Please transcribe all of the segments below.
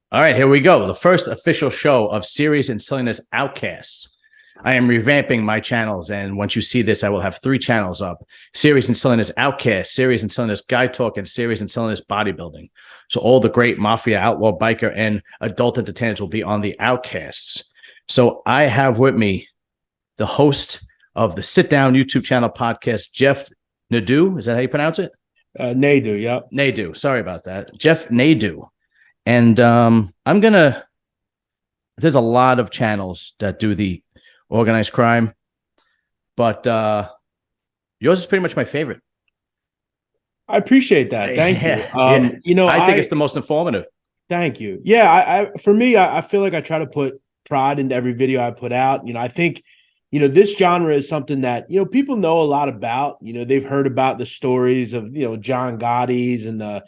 All right, here we go. The first official show of Serious and Silliness Outcasts. I am revamping my channels, and once you see this, I will have 3 channels up: Serious and Silliness Outcast, Serious and Silliness Guy Talk, and Serious and Silliness Bodybuilding. So all the great mafia, outlaw, biker, and adult entertainers will be on the Outcasts. So I have with me the host of the SitDown YouTube channel podcast, Jeff Nadu. Is that how you pronounce it? Nadu, yep. Nadu. Sorry about that. Jeff Nadu. And there's a lot of channels that do the organized crime, but yours is pretty much my favorite. I appreciate that. Thank you. Yeah. I think it's the most informative. Thank you. Yeah, for me, I feel like I try to put pride into every video I put out. I think, this genre is something that, people know a lot about. They've heard about the stories of, John Gotti's and the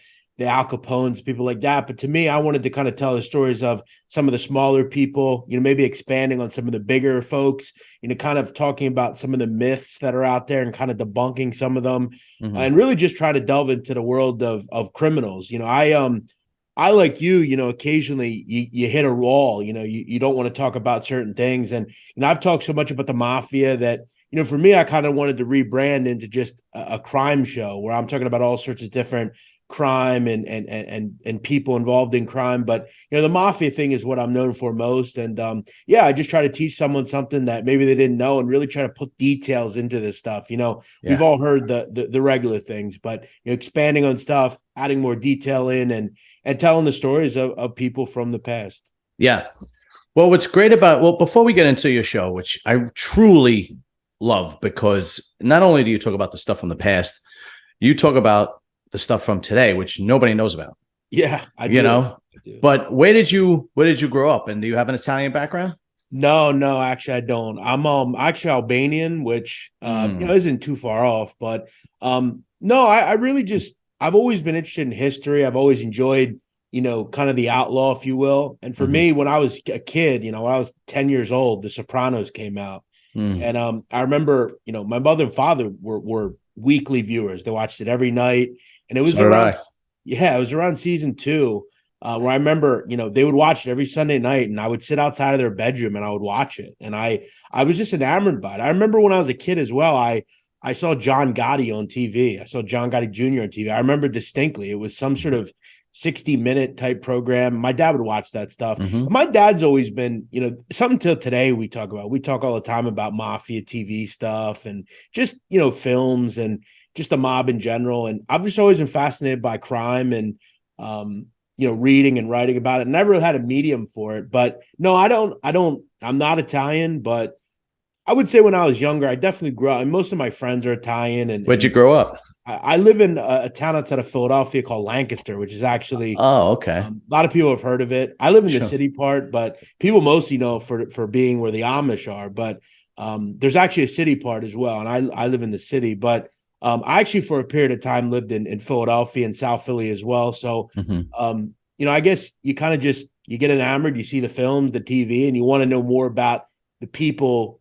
Al Capones, people like that. But to me, I wanted to kind of tell the stories of some of the smaller people, maybe expanding on some of the bigger folks, kind of talking about some of the myths that are out there and kind of debunking some of them, and really just try to delve into the world of criminals. I like you, occasionally you hit a wall, you don't want to talk about certain things. And, I've talked so much about the mafia that, for me, I kind of wanted to rebrand into just a crime show where I'm talking about all sorts of different crime and people involved in crime. But the mafia thing is what I'm known for most. And I just try to teach someone something that maybe they didn't know and really try to put details into this stuff. We've all heard the regular things, but expanding on stuff, adding more detail in and telling the stories of people from the past. Yeah. Well, what's great about, before we get into your show, which I truly love, because not only do you talk about the stuff from the past, you talk about the stuff from today, which nobody knows about. Yeah, I do. But where did you grow up? And do you have an Italian background? No, actually I don't. I'm actually Albanian, which isn't too far off. But no, I really just, I've always been interested in history. I've always enjoyed, kind of the outlaw, if you will. And for me, when I was a kid, when I was 10 years old, The Sopranos came out. And I remember, my mother and father were weekly viewers. They watched it every night. And it was it was around season 2, where I remember, they would watch it every Sunday night, and I would sit outside of their bedroom and I would watch it. And I was just enamored by it. I remember when I was a kid as well, I saw John Gotti on TV. I saw John Gotti Jr. on TV. I remember distinctly. It was some sort of 60-minute type program. My dad would watch that stuff. My dad's always been, something till today we talk about. We talk all the time about mafia TV stuff and just, films and just the mob in general. And I've just always been fascinated by crime and, reading and writing about it. Never had a medium for it, but no, I'm not Italian, but I would say when I was younger, I definitely grew up, and most of my friends are Italian. And where'd you grow up? I live in a town outside of Philadelphia called Lancaster, which is actually, okay. A lot of people have heard of it. I live in the city part, but people mostly know for being where the Amish are. But there's actually a city part as well, and I live in the city. But I actually, for a period of time, lived in Philadelphia and South Philly as well. So, I guess you kind of you get enamored, you see the films, the TV, and you want to know more about the people,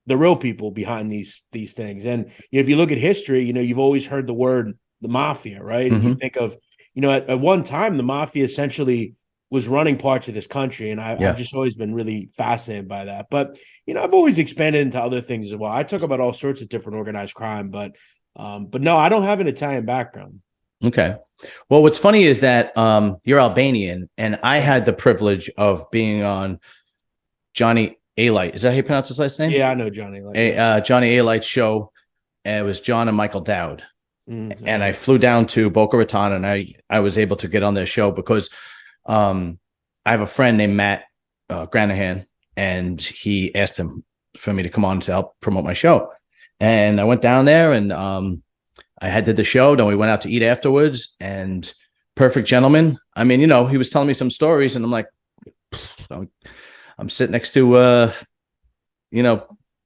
the real people behind these things. And if you look at history, you've always heard the word the mafia, right? And you think of, at one time, the mafia essentially was running parts of this country. And I've just always been really fascinated by that. But, I've always expanded into other things as well. I talk about all sorts of different organized crime, but no, I don't have an Italian background. Okay. Well, what's funny is that you're Albanian, and I had the privilege of being on Johnny A-Light. Is that how you pronounce his last name? Yeah, I know Johnny A-Light. Johnny A-Light's show, and it was John and Michael Dowd. And I flew down to Boca Raton, and I was able to get on their show because I have a friend named Matt Granahan, and he asked him for me to come on to help promote my show. And I went down there, and I did the show. Then we went out to eat afterwards, and perfect gentleman. I mean, he was telling me some stories, and I'm like, I'm sitting next to,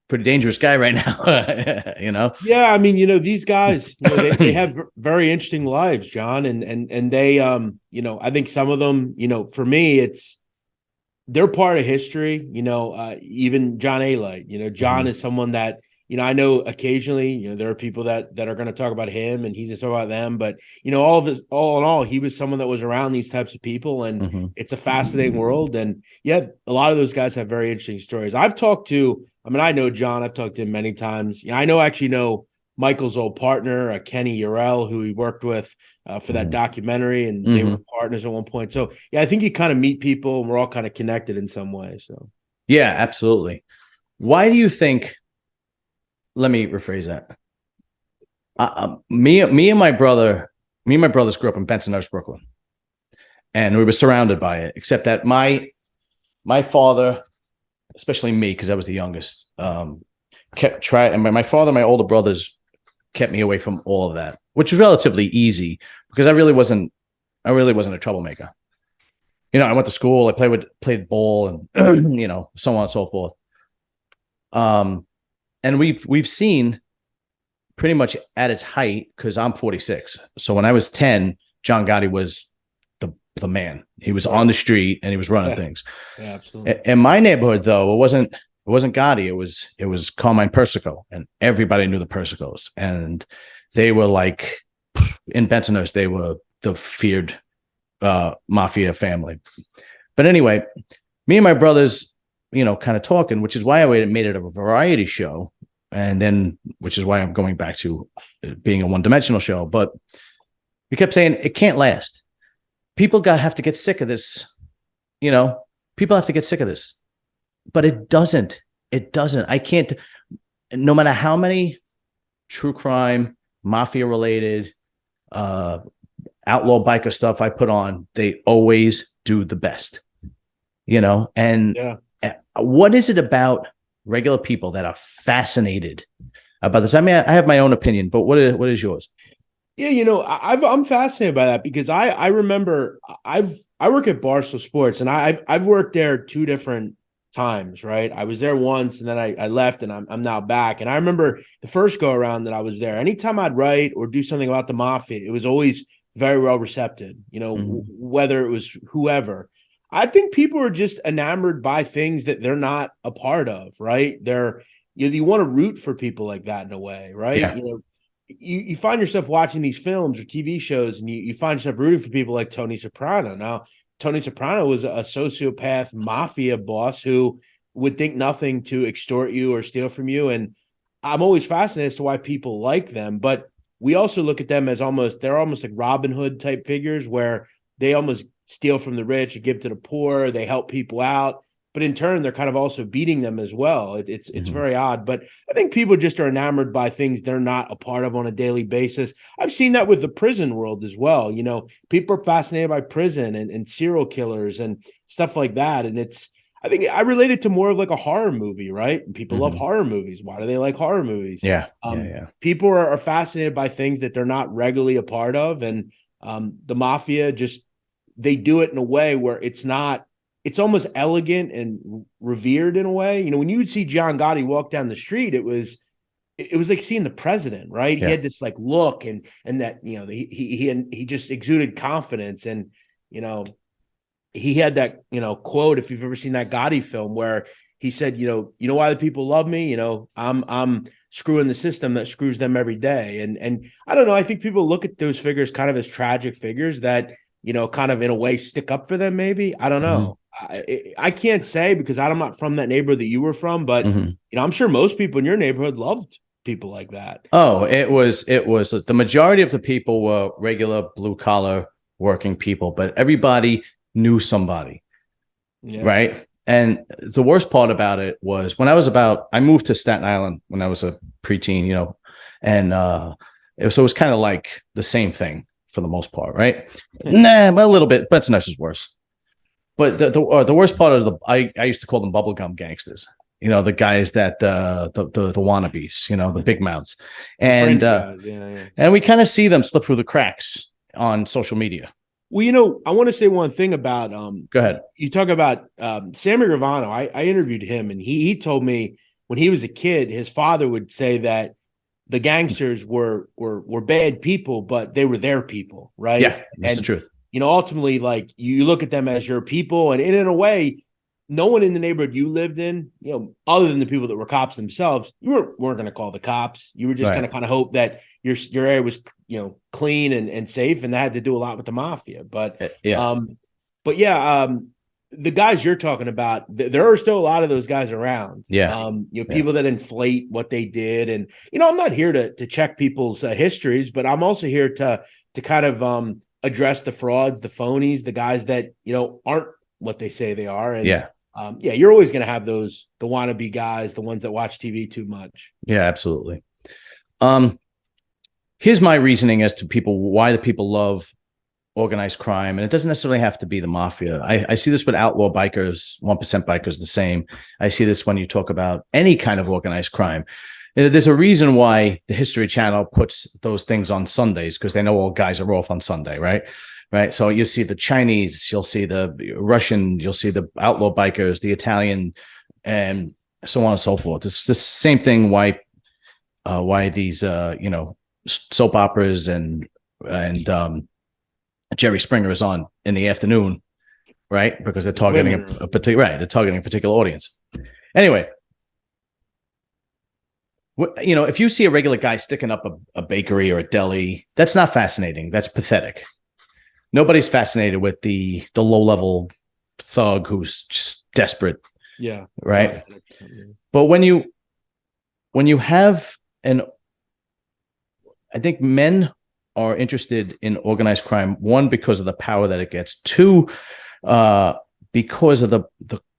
pretty dangerous guy right now, Yeah, I mean, these guys, they have very interesting lives, John, and they, I think some of them, for me, they're part of history. Even John A-Light. John is someone that I know occasionally, there are people that are going to talk about him and he's just talk about them, but all in all, he was someone that was around these types of people, and it's a fascinating world. And yeah, a lot of those guys have very interesting stories. I know John, I've talked to him many times. I know Michael's old partner, Kenny Urell, who he worked with for that documentary, and they were partners at one point. So yeah, I think you kind of meet people, and we're all kind of connected in some way. So yeah, absolutely. Why do you think? Let me rephrase that. Me and my brothers grew up in Bensonhurst, Brooklyn, and we were surrounded by it. Except that my father, especially me, because I was the youngest, kept trying. And my father, and my older brothers, kept me away from all of that, which was relatively easy because I really wasn't a troublemaker. I went to school, I played ball, and so on and so forth. And we've seen pretty much at its height, because I'm 46. So when I was 10, John Gotti was the man. He was on the street and he was running things. Yeah, absolutely. In my neighborhood, though, it wasn't Gotti. It was Carmine Persico, and everybody knew the Persicos, and they were like in Bensonhurst. They were the feared mafia family. But anyway, me and my brothers, kind of talking, which is why I made it a variety show, and then which is why I'm going back to being a one-dimensional show. But we kept saying it can't last. People have to get sick of this. People have to get sick of this. But it doesn't. It doesn't. I can't. No matter how many true crime, mafia-related, outlaw biker stuff I put on, they always do the best. And yeah. What is it about regular people that are fascinated about this? I mean, I have my own opinion, but what is yours? Yeah, I'm fascinated by that because I remember I work at Barstool Sports, and I've worked there 2 different times, right? I was there once, and then I left, and I'm now back. And I remember the first go around that I was there. Anytime I'd write or do something about the mafia, it was always very well received. Whether it was whoever. I think people are just enamored by things that they're not a part of, right? You want to root for people like that in a way, right? Yeah. You find yourself watching these films or TV shows, and you find yourself rooting for people like Tony Soprano. Now, Tony Soprano was a sociopath mafia boss who would think nothing to extort you or steal from you. And I'm always fascinated as to why people like them, but we also look at them as they're almost like Robin Hood type figures where they almost steal from the rich and give to the poor. They help people out, but in turn, they're kind of also beating them as well. It's very odd, but I think people just are enamored by things they're not a part of on a daily basis. I've seen that with the prison world as well. People are fascinated by prison and serial killers and stuff like that. And I think I relate it to more of like a horror movie, right? And people love horror movies. Why do they like horror movies? Yeah. People are fascinated by things that they're not regularly a part of. And the mafia they do it in a way where it's almost elegant and revered in a way. When you would see John Gotti walk down the street, it was like seeing the president, right? Yeah. He had this like look and that, he just exuded confidence. And, he had that, quote, if you've ever seen that Gotti film where he said, you know why the people love me? I'm screwing the system that screws them every day. And I don't know. I think people look at those figures kind of as tragic figures that, kind of in a way stick up for them. Maybe. I don't know. I can't say because I'm not from that neighborhood that you were from, but I'm sure most people in your neighborhood loved people like that. Oh, it was the majority of the people were regular blue collar working people, but everybody knew somebody. Yeah. Right. And the worst part about it was when I moved to Staten Island when I was a preteen, and it was kind of like the same thing for the most part, right? Nah, a little bit. Bensonhurst is worse. But the worst part of I used to call them bubblegum gangsters. The guys that the wannabes, the big mouths, and and we kind of see them slip through the cracks on social media. Well, I want to say one thing about go ahead. You talk about Sammy Gravano. I interviewed him, and he told me when he was a kid, his father would say that the gangsters were bad people, but they were their people, right? Yeah, that's the truth. Ultimately, like you look at them as your people, and in a way, no one in the neighborhood you lived in, other than the people that were cops themselves, you weren't going to call the cops. You were just going to kind of hope that your area was, clean and safe, and that had to do a lot with the mafia. But the guys you're talking about, there are still a lot of those guys around. Yeah. People that inflate what they did, and I'm not here to check people's histories, but I'm also here to kind of address the frauds, the phonies, the guys that aren't what they say they are. And you're always going to have the wannabe guys, the ones that watch TV too much. Yeah, absolutely. Here's my reasoning as to why the people love organized crime. And it doesn't necessarily have to be the mafia. I see this with outlaw bikers, 1% bikers, the same. I see this when you talk about any kind of organized crime. There's a reason why the History Channel puts those things on Sundays, because they know all guys are off on Sunday, right? Right. So you see the Chinese, you'll see the Russian, you'll see the outlaw bikers, the Italian, and so on and so forth. It's the same thing why these soap operas and Jerry Springer is on in the afternoon, right? Because they're targeting a particular they're targeting a particular audience. Anyway, if you see a regular guy sticking up a bakery or a deli, that's not fascinating. That's pathetic. Nobody's fascinated with the low-level thug who's just desperate. Yeah. Right. But when you have I think men are interested in organized crime, one, because of the power that it gets, two, because of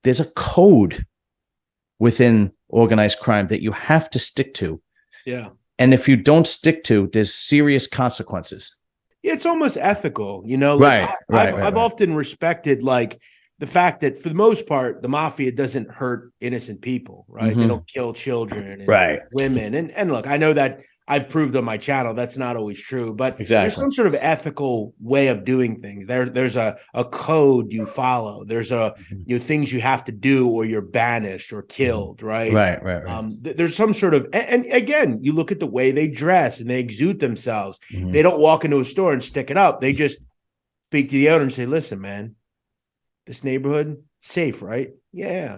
there's a code within organized crime that you have to stick to. Yeah. And if you don't stick to, there's serious consequences. It's almost ethical, I've often respected the fact that for the most part, the mafia doesn't hurt innocent people, right? Mm-hmm. They don't kill children and women. And look, I know that I've proved on my channel that's not always true, but there's some sort of ethical way of doing things. There's a code you follow. There's things you have to do, or you're banished or killed, right? Right. There's some sort of, and again, you look at the way they dress and they exude themselves. Mm-hmm. They don't walk into a store and stick it up. They just speak to the owner and say, "Listen, man, this neighborhood safe, right? Yeah.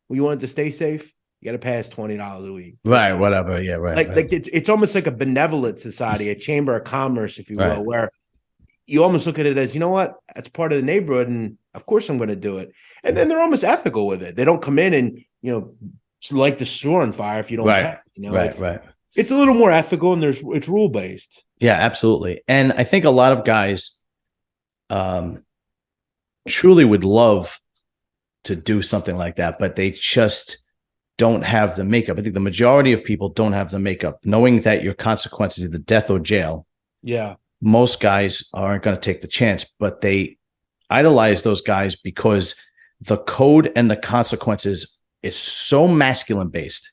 Well, you want it to stay safe? You got to pay us $20 a week." Right. Whatever. Yeah. Right. Like it's almost like a benevolent society, a chamber of commerce, if you will, where you almost look at it as, that's part of the neighborhood, and of course I'm going to do it. And then they're almost ethical with it. They don't come in and light the store on fire if you don't pay. Right. It's a little more ethical, and it's rule based. Yeah, absolutely. And I think a lot of guys truly would love to do something like that, but they just don't have the makeup. I think the majority of people don't have the makeup, knowing that your consequence is either death or jail. Yeah. Most guys aren't going to take the chance, but they idolize those guys because the code and the consequences is so masculine based,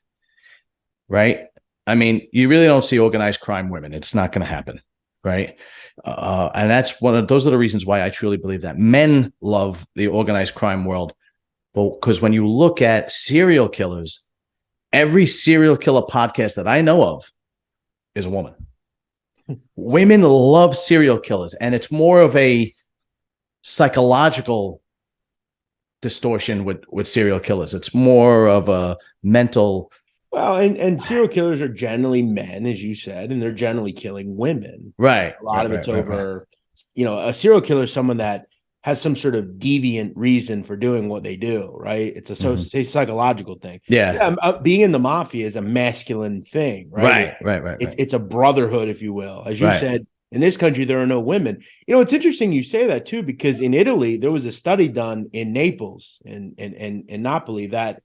right? I mean, you really don't see organized crime women. It's not going to happen, right? And those are the reasons why I truly believe that men love the organized crime world. Because when you look at serial killers, every serial killer podcast that I know of is a woman. Women love serial killers, and it's more of a psychological distortion with serial killers. It's more of a mental. Well, and serial killers are generally men, as you said, and they're generally killing women. Right. A lot of it's over, a serial killer is someone that has some sort of deviant reason for doing what they do, right? It's a psychological thing. Yeah. Being in the mafia is a masculine thing, right? Right. It's a brotherhood, if you will. As you said, in this country, there are no women. It's interesting you say that too, because in Italy, there was a study done in Naples and Napoli that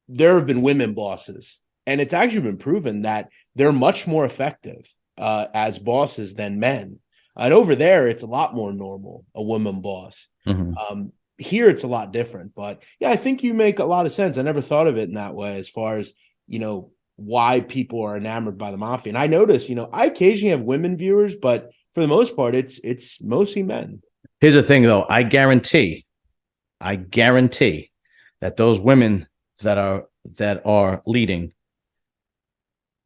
there have been women bosses. And it's actually been proven that they're much more effective as bosses than men. And over there, it's a lot more normal, a woman boss. Mm-hmm. Here, it's a lot different. But yeah, I think you make a lot of sense. I never thought of it in that way as far as, why people are enamored by the mafia. And I notice, I occasionally have women viewers, but for the most part, it's mostly men. Here's the thing, though. I guarantee that those women that are leading,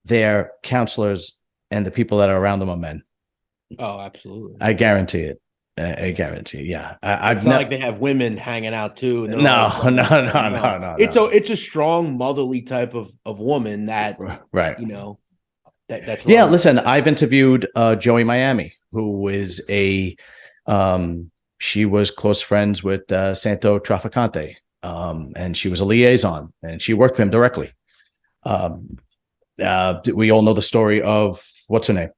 their counselors and the people that are around them are men. Oh, absolutely. I guarantee it. I guarantee. Yeah, It's not like they have women hanging out too. And they're no, all no, like, no, no, no, it's a strong motherly type of woman that, right. that's Yeah, running. listen, I've interviewed Joey Miami, who is she was close friends with Santo Traficante, and she was a liaison, and she worked for him directly. We all know the story of what's her name?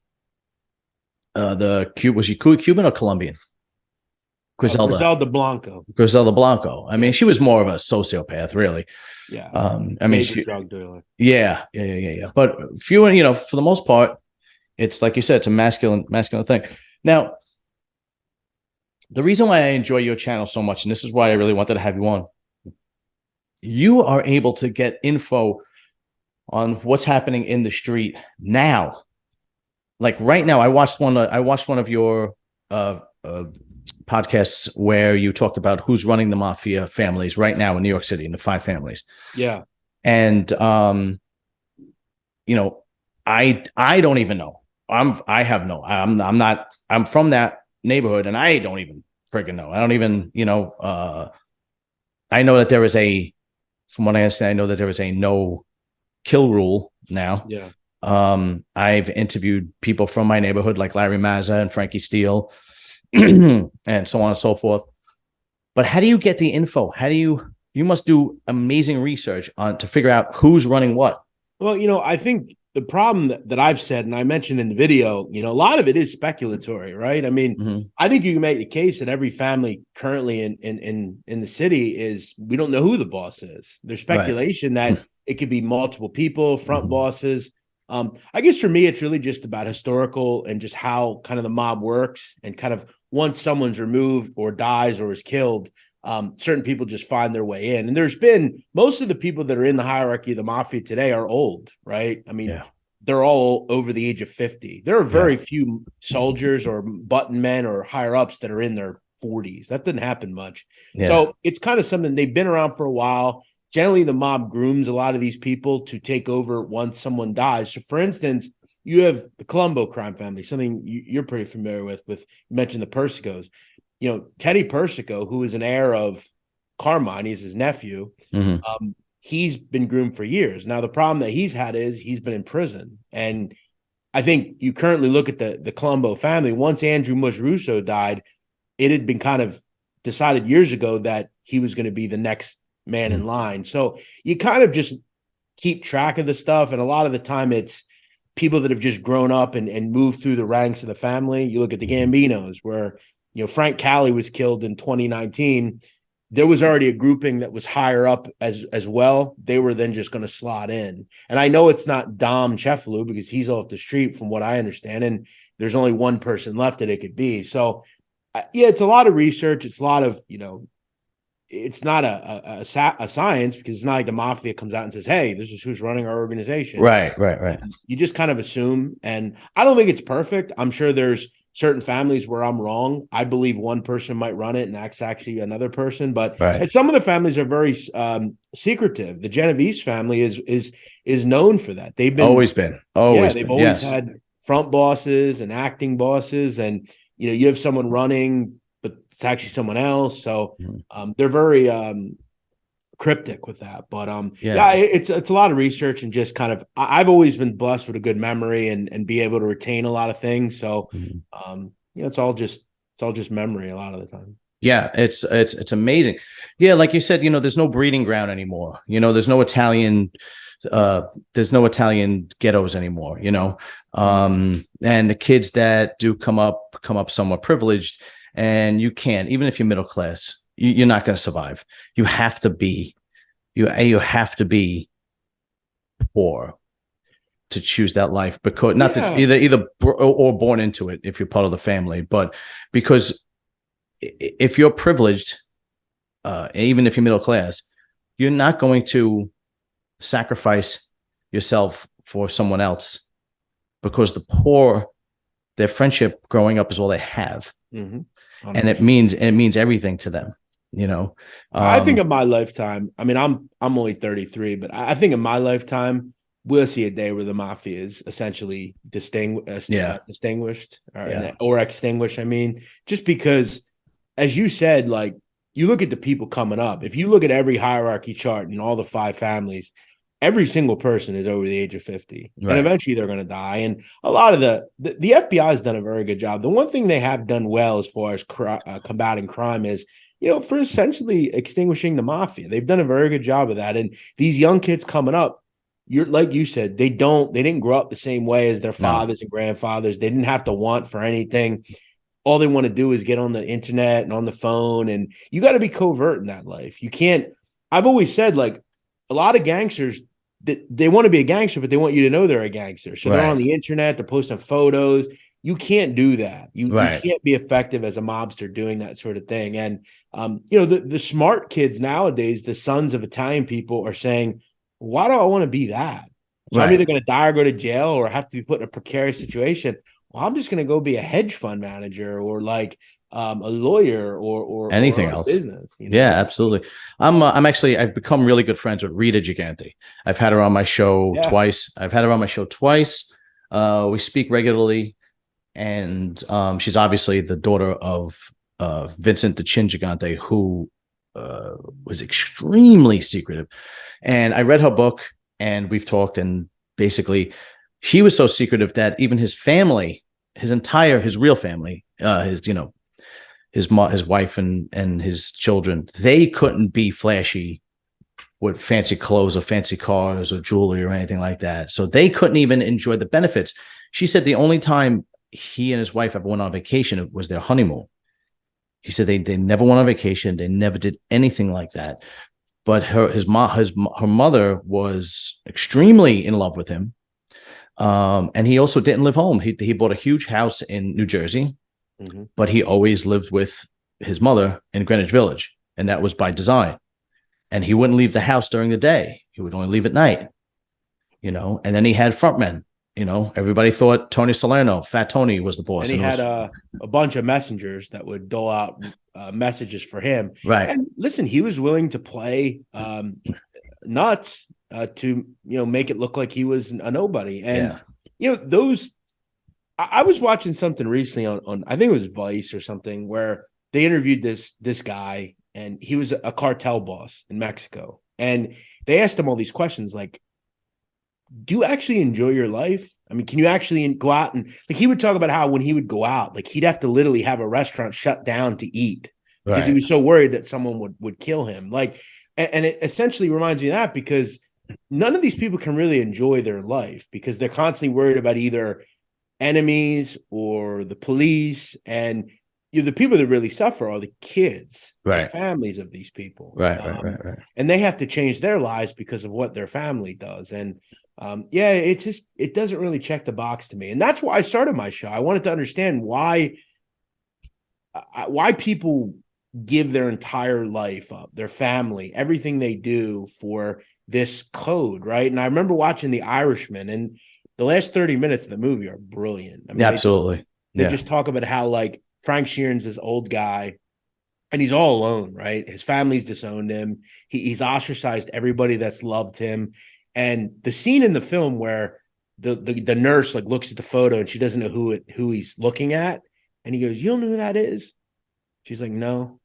Was she Cuban or Colombian? Griselda Blanco. Griselda Blanco. I mean, she was more of a sociopath, really. Yeah. I mean, drug dealer. Yeah. But few, for the most part, it's like you said, it's a masculine thing. Now, the reason why I enjoy your channel so much, and this is why I really wanted to have you on, you are able to get info on what's happening in the street now. Like right now, I watched one of your podcasts where you talked about who's running the mafia families right now in New York City, in the 5 families. Yeah. And I don't even know. I'm from that neighborhood, and I don't even friggin' know. I don't even, I know that there is from what I understand, I know that there is a no kill rule now. Yeah. I've interviewed people from my neighborhood like Larry Mazza and Frankie Steele and so on and so forth. But how do you get the info? You must do amazing research to figure out who's running what. Well, I think the problem that I've said, and I mentioned in the video, a lot of it is speculatory, right? I mean, I think you can make the case that every family currently in the city we don't know who the boss is. There's speculation that it could be multiple people, front bosses. I guess for me, it's really just about historical and just how kind of the mob works, and kind of once someone's removed or dies or is killed, certain people just find their way in. And there's been most of the people that are in the hierarchy of the mafia today are old, right? I mean, they're all over the age of 50. There are very few soldiers or button men or higher ups that are in their 40s. That doesn't happen much. Yeah. So it's kind of something they've been around for a while. Generally, the mob grooms a lot of these people to take over once someone dies. So, for instance, you have the Colombo crime family, something you're pretty familiar with. You mentioned the Persicos. Teddy Persico, who is an heir of Carmine, he's his nephew. He's been groomed for years. Now, the problem that he's had is he's been in prison. And I think you currently look at the Colombo family. Once Andrew Mush Russo died, it had been kind of decided years ago that he was going to be the next man in line. So you kind of just keep track of the stuff. And a lot of the time it's people that have just grown up and moved through the ranks of the family. You look at the Gambinos, where, Frank Cali was killed in 2019. There was already a grouping that was higher up as well. They were then just going to slot in. And I know it's not Dom Cefalu because he's off the street from what I understand. And there's only one person left that it could be. So it's a lot of research. It's a lot of, it's not a science, because it's not like the mafia comes out and says, hey, this is who's running our organization. Right. You just kind of assume. And I don't think it's perfect. I'm sure there's certain families where I'm wrong. I believe one person might run it and that's actually another person. But and some of the families are very secretive. The Genovese family is known for that. They've been always had front bosses and acting bosses. And, you have someone running, but it's actually someone else. So they're very cryptic with that. But it's a lot of research, and just kind of I've always been blessed with a good memory and be able to retain a lot of things. So it's all just memory a lot of the time. Yeah, it's amazing. Yeah, like you said, there's no breeding ground anymore. There's no Italian ghettos anymore, and the kids that do come up somewhat privileged, and you can't, even if you're middle class, you're not going to survive. You have to be poor to choose that life, because not that either or born into it if you're part of the family, but because if you're privileged, even if you're middle class, you're not going to sacrifice yourself for someone else, because the poor, their friendship growing up is all they have. And it means everything to them. I think in my lifetime, I mean, I'm only 33, but I think in my lifetime, we'll see a day where the mafia is essentially distinguished or extinguished. I mean, just because, as you said, like, you look at the people coming up. If you look at every hierarchy chart and all the 5 families, every single person is over the age of 50, and eventually they're going to die. And a lot of the FBI has done a very good job. The one thing they have done well as far as combating crime is, for essentially extinguishing the mafia. They've done a very good job of that. And these young kids coming up, like you said, they didn't grow up the same way as their fathers and grandfathers. They didn't have to want for anything. All they want to do is get on the internet and on the phone. And you got to be covert in that life. You can't. I've always said, like, a lot of gangsters, they want to be a gangster, but they want you to know they're a gangster. So they're on the internet, they're posting photos. You can't do that. You can't be effective as a mobster doing that sort of thing. And the smart kids nowadays, the sons of Italian people, are saying, why do I want to be that? So I'm either going to die or go to jail or have to be put in a precarious situation. Well, I'm just going to go be a hedge fund manager or like a lawyer or anything else. Business. Yeah, absolutely. I've become really good friends with Rita Gigante. I've had her on my show twice. We speak regularly, and she's obviously the daughter of Vincent the Chin Gigante, who was extremely secretive. And I read her book, and we've talked, and basically he was so secretive that even his family, his real family, his wife and his children, they couldn't be flashy with fancy clothes or fancy cars or jewelry or anything like that. So they couldn't even enjoy the benefits. She said the only time he and his wife ever went on vacation was their honeymoon. He said they never went on vacation. They never did anything like that. But her mother was extremely in love with him. And he also didn't live home. He bought a huge house in New Jersey, but he always lived with his mother in Greenwich Village. And that was by design. And he wouldn't leave the house during the day. He would only leave at night, and then he had frontmen. Everybody thought Tony Salerno, Fat Tony, was the boss. And he had a bunch of messengers that would dole out messages for him. Right. And listen, he was willing to play nuts to make it look like he was a nobody. And I was watching something recently on I think it was Vice or something, where they interviewed this guy, and he was a cartel boss in Mexico. And they asked him all these questions like, do you actually enjoy your life? I mean, can you actually go out and, like, he would talk about how when he would go out, like, he'd have to literally have a restaurant shut down to eat because he was so worried that someone would kill him. Like, and it essentially reminds me of that, because none of these people can really enjoy their life because they're constantly worried about either enemies or the police. And the people that really suffer are the kids, the families of these people. Right. And they have to change their lives because of what their family does. And it's just, it doesn't really check the box to me. And that's why I started my show. I wanted to understand why people give their entire life up, their family, everything they do for this code, right? And I remember watching The Irishman, and the last 30 minutes of the movie are brilliant. I mean, absolutely. They just talk about how, like, Frank Sheeran's this old guy, and he's all alone, right? His family's disowned him. He's ostracized everybody that's loved him. And the scene in the film where the nurse, like, looks at the photo and she doesn't know who he's looking at, and he goes, "You don't know who that is?" She's like, "No."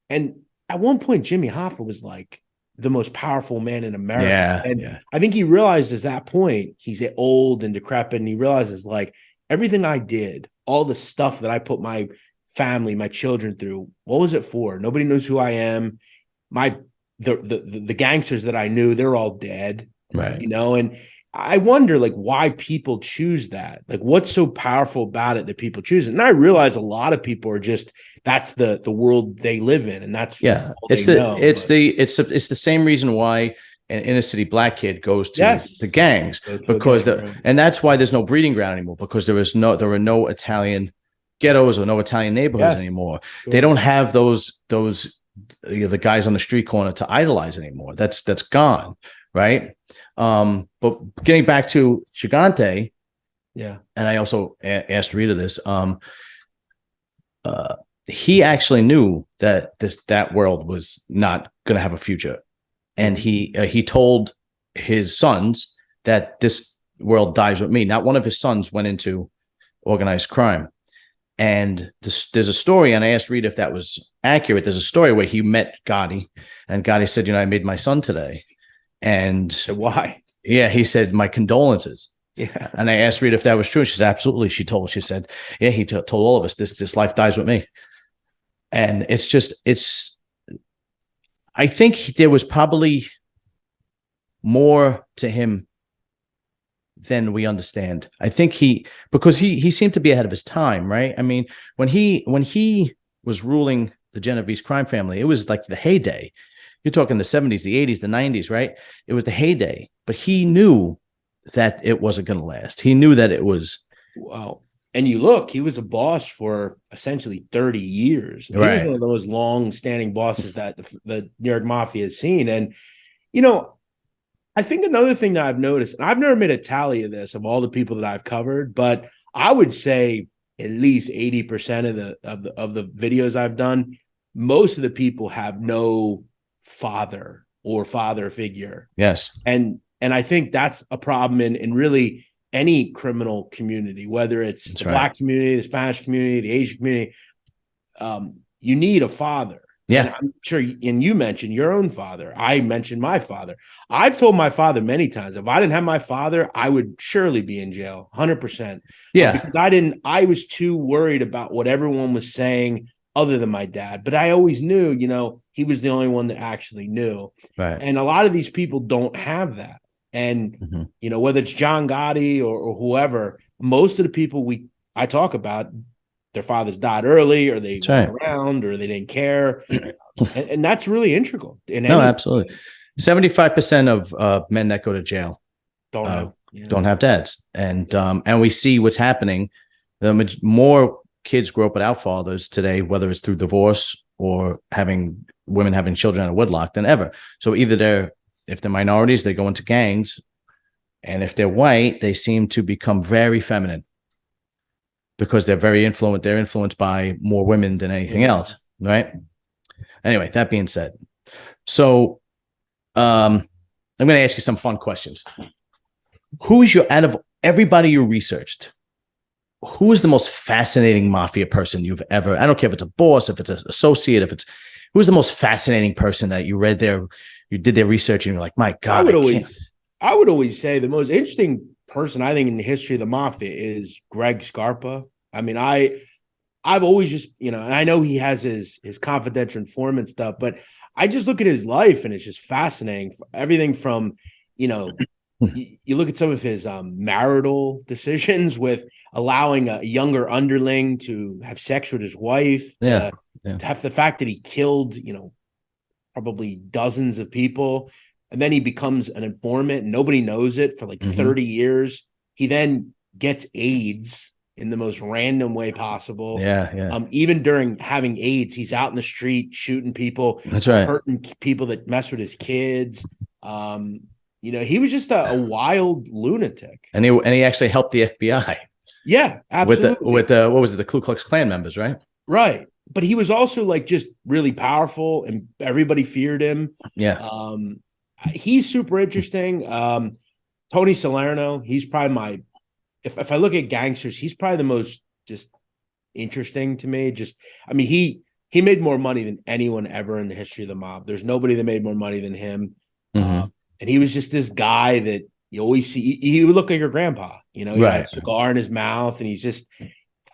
And at one point, Jimmy Hoffa was like the most powerful man in America. I think he realized at that point, he's old and decrepit, and he realizes, like, everything I did, all the stuff that I put my family, my children through, what was it for? Nobody knows who I am. The gangsters that I knew, they're all dead. Right. And I wonder, like, why people choose that. Like, what's so powerful about it that people choose it? And I realize a lot of people are just, that's the world they live in, and that's it's the same reason why an inner city black kid goes to the gangs, because and that's why there's no breeding ground anymore, because there are no Italian ghettos or no Italian neighborhoods anymore. Sure. They don't have those the guys on the street corner to idolize anymore. That's gone, right? But getting back to Gigante, and I also asked Rita this. He actually knew that that world was not going to have a future, and he told his sons that this world dies with me. Not one of his sons went into organized crime. And there's a story, and I asked Reed if that was accurate. There's a story where he met Gotti, and Gotti said, I made my son today. And So why? Yeah, he said, my condolences. Yeah. And I asked Reed if that was true. She said, absolutely. She said, yeah, he told all of us this life dies with me. And I think there was probably more to him than we understand. I think because he seemed to be ahead of his time, right? I mean, when he was ruling the Genovese crime family, it was like the heyday. You're talking the 70s, the 80s, the 90s, right? It was the heyday. But he knew that it wasn't going to last. He knew that it was. Wow. And you look, he was a boss for essentially 30 years. He was one of those long-standing bosses that the New York Mafia has seen. And, I think another thing that I've noticed, and I've never made a tally of this, of all the people that I've covered, but I would say at least 80% of the videos I've done, most of the people have no father or father figure. Yes. And I think that's a problem in really any criminal community, whether it's the Black community, the Spanish community, the Asian community. You need a father. Yeah. And I'm sure, and you mentioned your own father. I mentioned my father. I've told my father many times, if I didn't have my father, I would surely be in jail, 100%. Yeah. Because I was too worried about what everyone was saying other than my dad. But I always knew, he was the only one that actually knew. Right. And a lot of these people don't have that. And, whether it's John Gotti or whoever, most of the people I talk about, their fathers died early, or they weren't around, or they didn't care. and that's really integral. Absolutely. 75% of men that go to jail don't have dads. And we see what's happening. More kids grow up without fathers today, whether it's through divorce or women having children out of wedlock, than ever. So either if they're minorities, they go into gangs. And if they're white, they seem to become very feminine, because they're influenced by more women than anything else, right? Anyway, that being said, so I'm going to ask you some fun questions. Who is out of everybody you researched, who is the most fascinating mafia person you've ever? I don't care if it's a boss, if it's an associate, who's the most fascinating person that you read you did their research, and you're like, my God, I would always say the most interesting person I think in the history of the mafia is Greg Scarpa. I mean, I've always just, and I know he has his confidential informant stuff, but I just look at his life and it's just fascinating. Everything from, you look at some of his marital decisions with allowing a younger underling to have sex with his wife, to have the fact that he killed, probably dozens of people. And then he becomes an informant and nobody knows it for like 30 years. He then gets AIDS in the most random way possible. Even during having AIDS, he's out in the street shooting people. That's right. Hurting people that mess with his kids. He was just a wild lunatic. And he actually helped the FBI. Yeah, absolutely. With what was it, the Ku Klux Klan members, right? Right. But he was also like just really powerful and everybody feared him. Yeah. He's super interesting. Tony Salerno, he's probably if I look at gangsters, he's probably the most just interesting to me. He made more money than anyone ever in the history of the mob. There's nobody that made more money than him. And he was just this guy that you always see. He would look like your grandpa, he had a cigar in his mouth, and he's just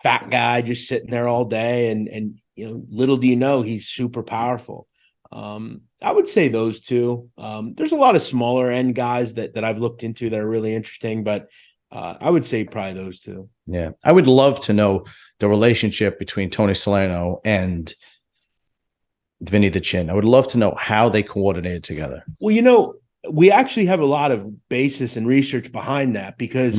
fat guy just sitting there all day. And little do you know, he's super powerful. I would say those two. There's a lot of smaller end guys that I've looked into that are really interesting, but I would say probably those two. Yeah. I would love to know the relationship between Tony Salerno and Vinny the Chin. I would love to know how they coordinated together. Well, we actually have a lot of basis and research behind that, because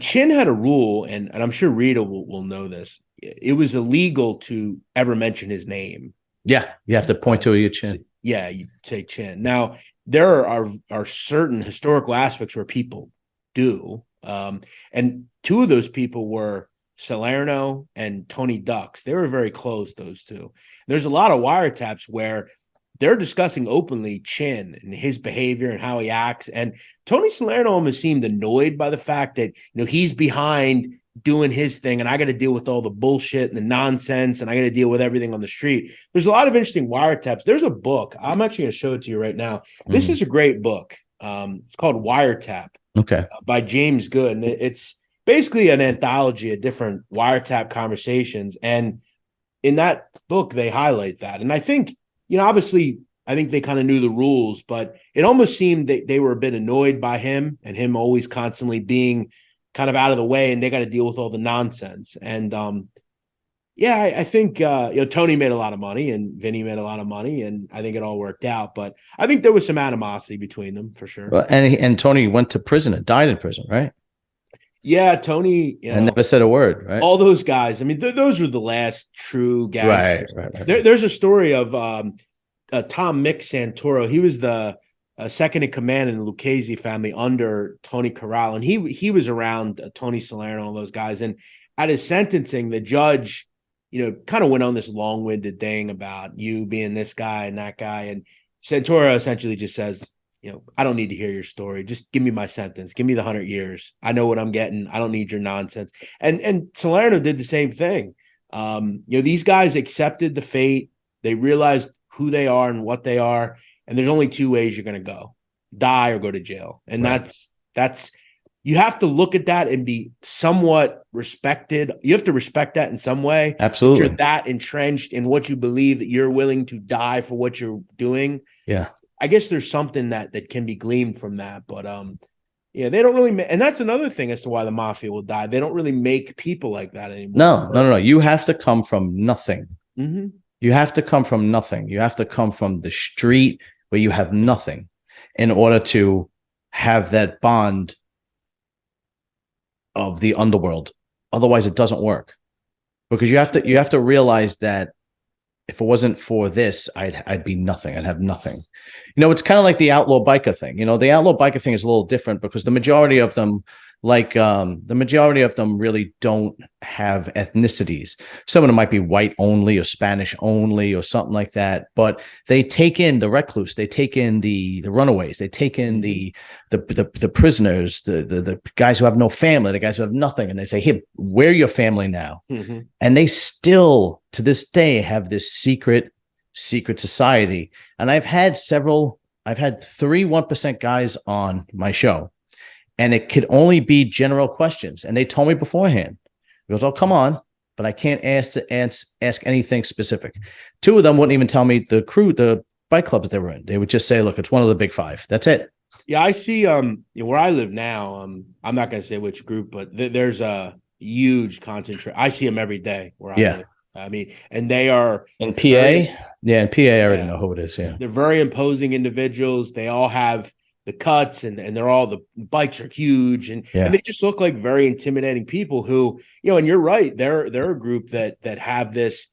Chin had a rule, and I'm sure Rita will know this. It was illegal to ever mention his name. Yeah, you have to point to your chin. Yeah, you say Chin. Now, there are certain historical aspects where people do. And two of those people were Salerno and Tony Ducks. They were very close, those two. There's a lot of wiretaps where they're discussing openly Chin and his behavior and how he acts. And Tony Salerno almost seemed annoyed by the fact that, he's behind doing his thing and I got to deal with all the bullshit and the nonsense and I got to deal with everything on the street. There's a lot of interesting wiretaps. There's a book. I'm actually going to show it to you right now. This is a great book. It's called Wiretap. Okay. By James Good. And it's basically an anthology of different wiretap conversations. And in that book, they highlight that. And I think, obviously, I think they kind of knew the rules, but it almost seemed that they were a bit annoyed by him and him always constantly being kind of out of the way, and they got to deal with all the nonsense. And I think Tony made a lot of money and Vinny made a lot of money, and I think it all worked out. But I think there was some animosity between them for sure. Well, and Tony went to prison and died in prison, right? Yeah, Tony. And never said a word, right? All those guys. I mean, those were the last true guys. Right. There's a story of Tom Mick Santoro. He was the second in command in the Lucchese family under Tony Corral, and he was around Tony Salerno and all those guys. And at his sentencing, the judge, kind of went on this long-winded thing about you being this guy and that guy, and Santoro essentially just says, I don't need to hear your story. Just give me my sentence. Give me the 100 years. I know what I'm getting. I don't need your nonsense. And Salerno did the same thing. These guys accepted the fate. They realized who they are and what they are. And there's only two ways you're going to go: die or go to jail. And that's you have to look at that and be somewhat respected. You have to respect that in some way. Absolutely. If you're that entrenched in what you believe, that you're willing to die for what you're doing. Yeah. I guess there's something that can be gleaned from that, but they don't really, and that's another thing as to why the mafia will die. They don't really make people like that anymore. No. You have to come from nothing. Mm-hmm. You have to come from nothing. You have to come from the street where you have nothing in order to have that bond of the underworld. Otherwise, it doesn't work, because you have to realize that if it wasn't for this, I'd be nothing. I'd have nothing. It's kind of like the outlaw biker thing. The outlaw biker thing is a little different because the majority of them, really don't have ethnicities. Some of them might be white only or Spanish only or something like that. But they take in the recluse, they take in the runaways, they take in the prisoners, the guys who have no family, the guys who have nothing, and they say, "Here, we're your family now." Mm-hmm. And they still, to this day, have this secret society. And I've had 3 1% guys on my show. And it could only be general questions. And they told me beforehand, he goes, "Oh, come on, but I can't ask anything specific." 2 of them wouldn't even tell me the bike clubs they were in. They would just say, "Look, it's one of the big 5. That's it." Yeah, I see. Where I live now, I'm not going to say which group, but there's a huge concentration. I see them every day where I live. I mean, and they are in PA. In PA, I already know who it is. Yeah, they're very imposing individuals. They all have the cuts and they're all, the bikes are huge and they just look like very intimidating people who, and you're right. They're a group that have this,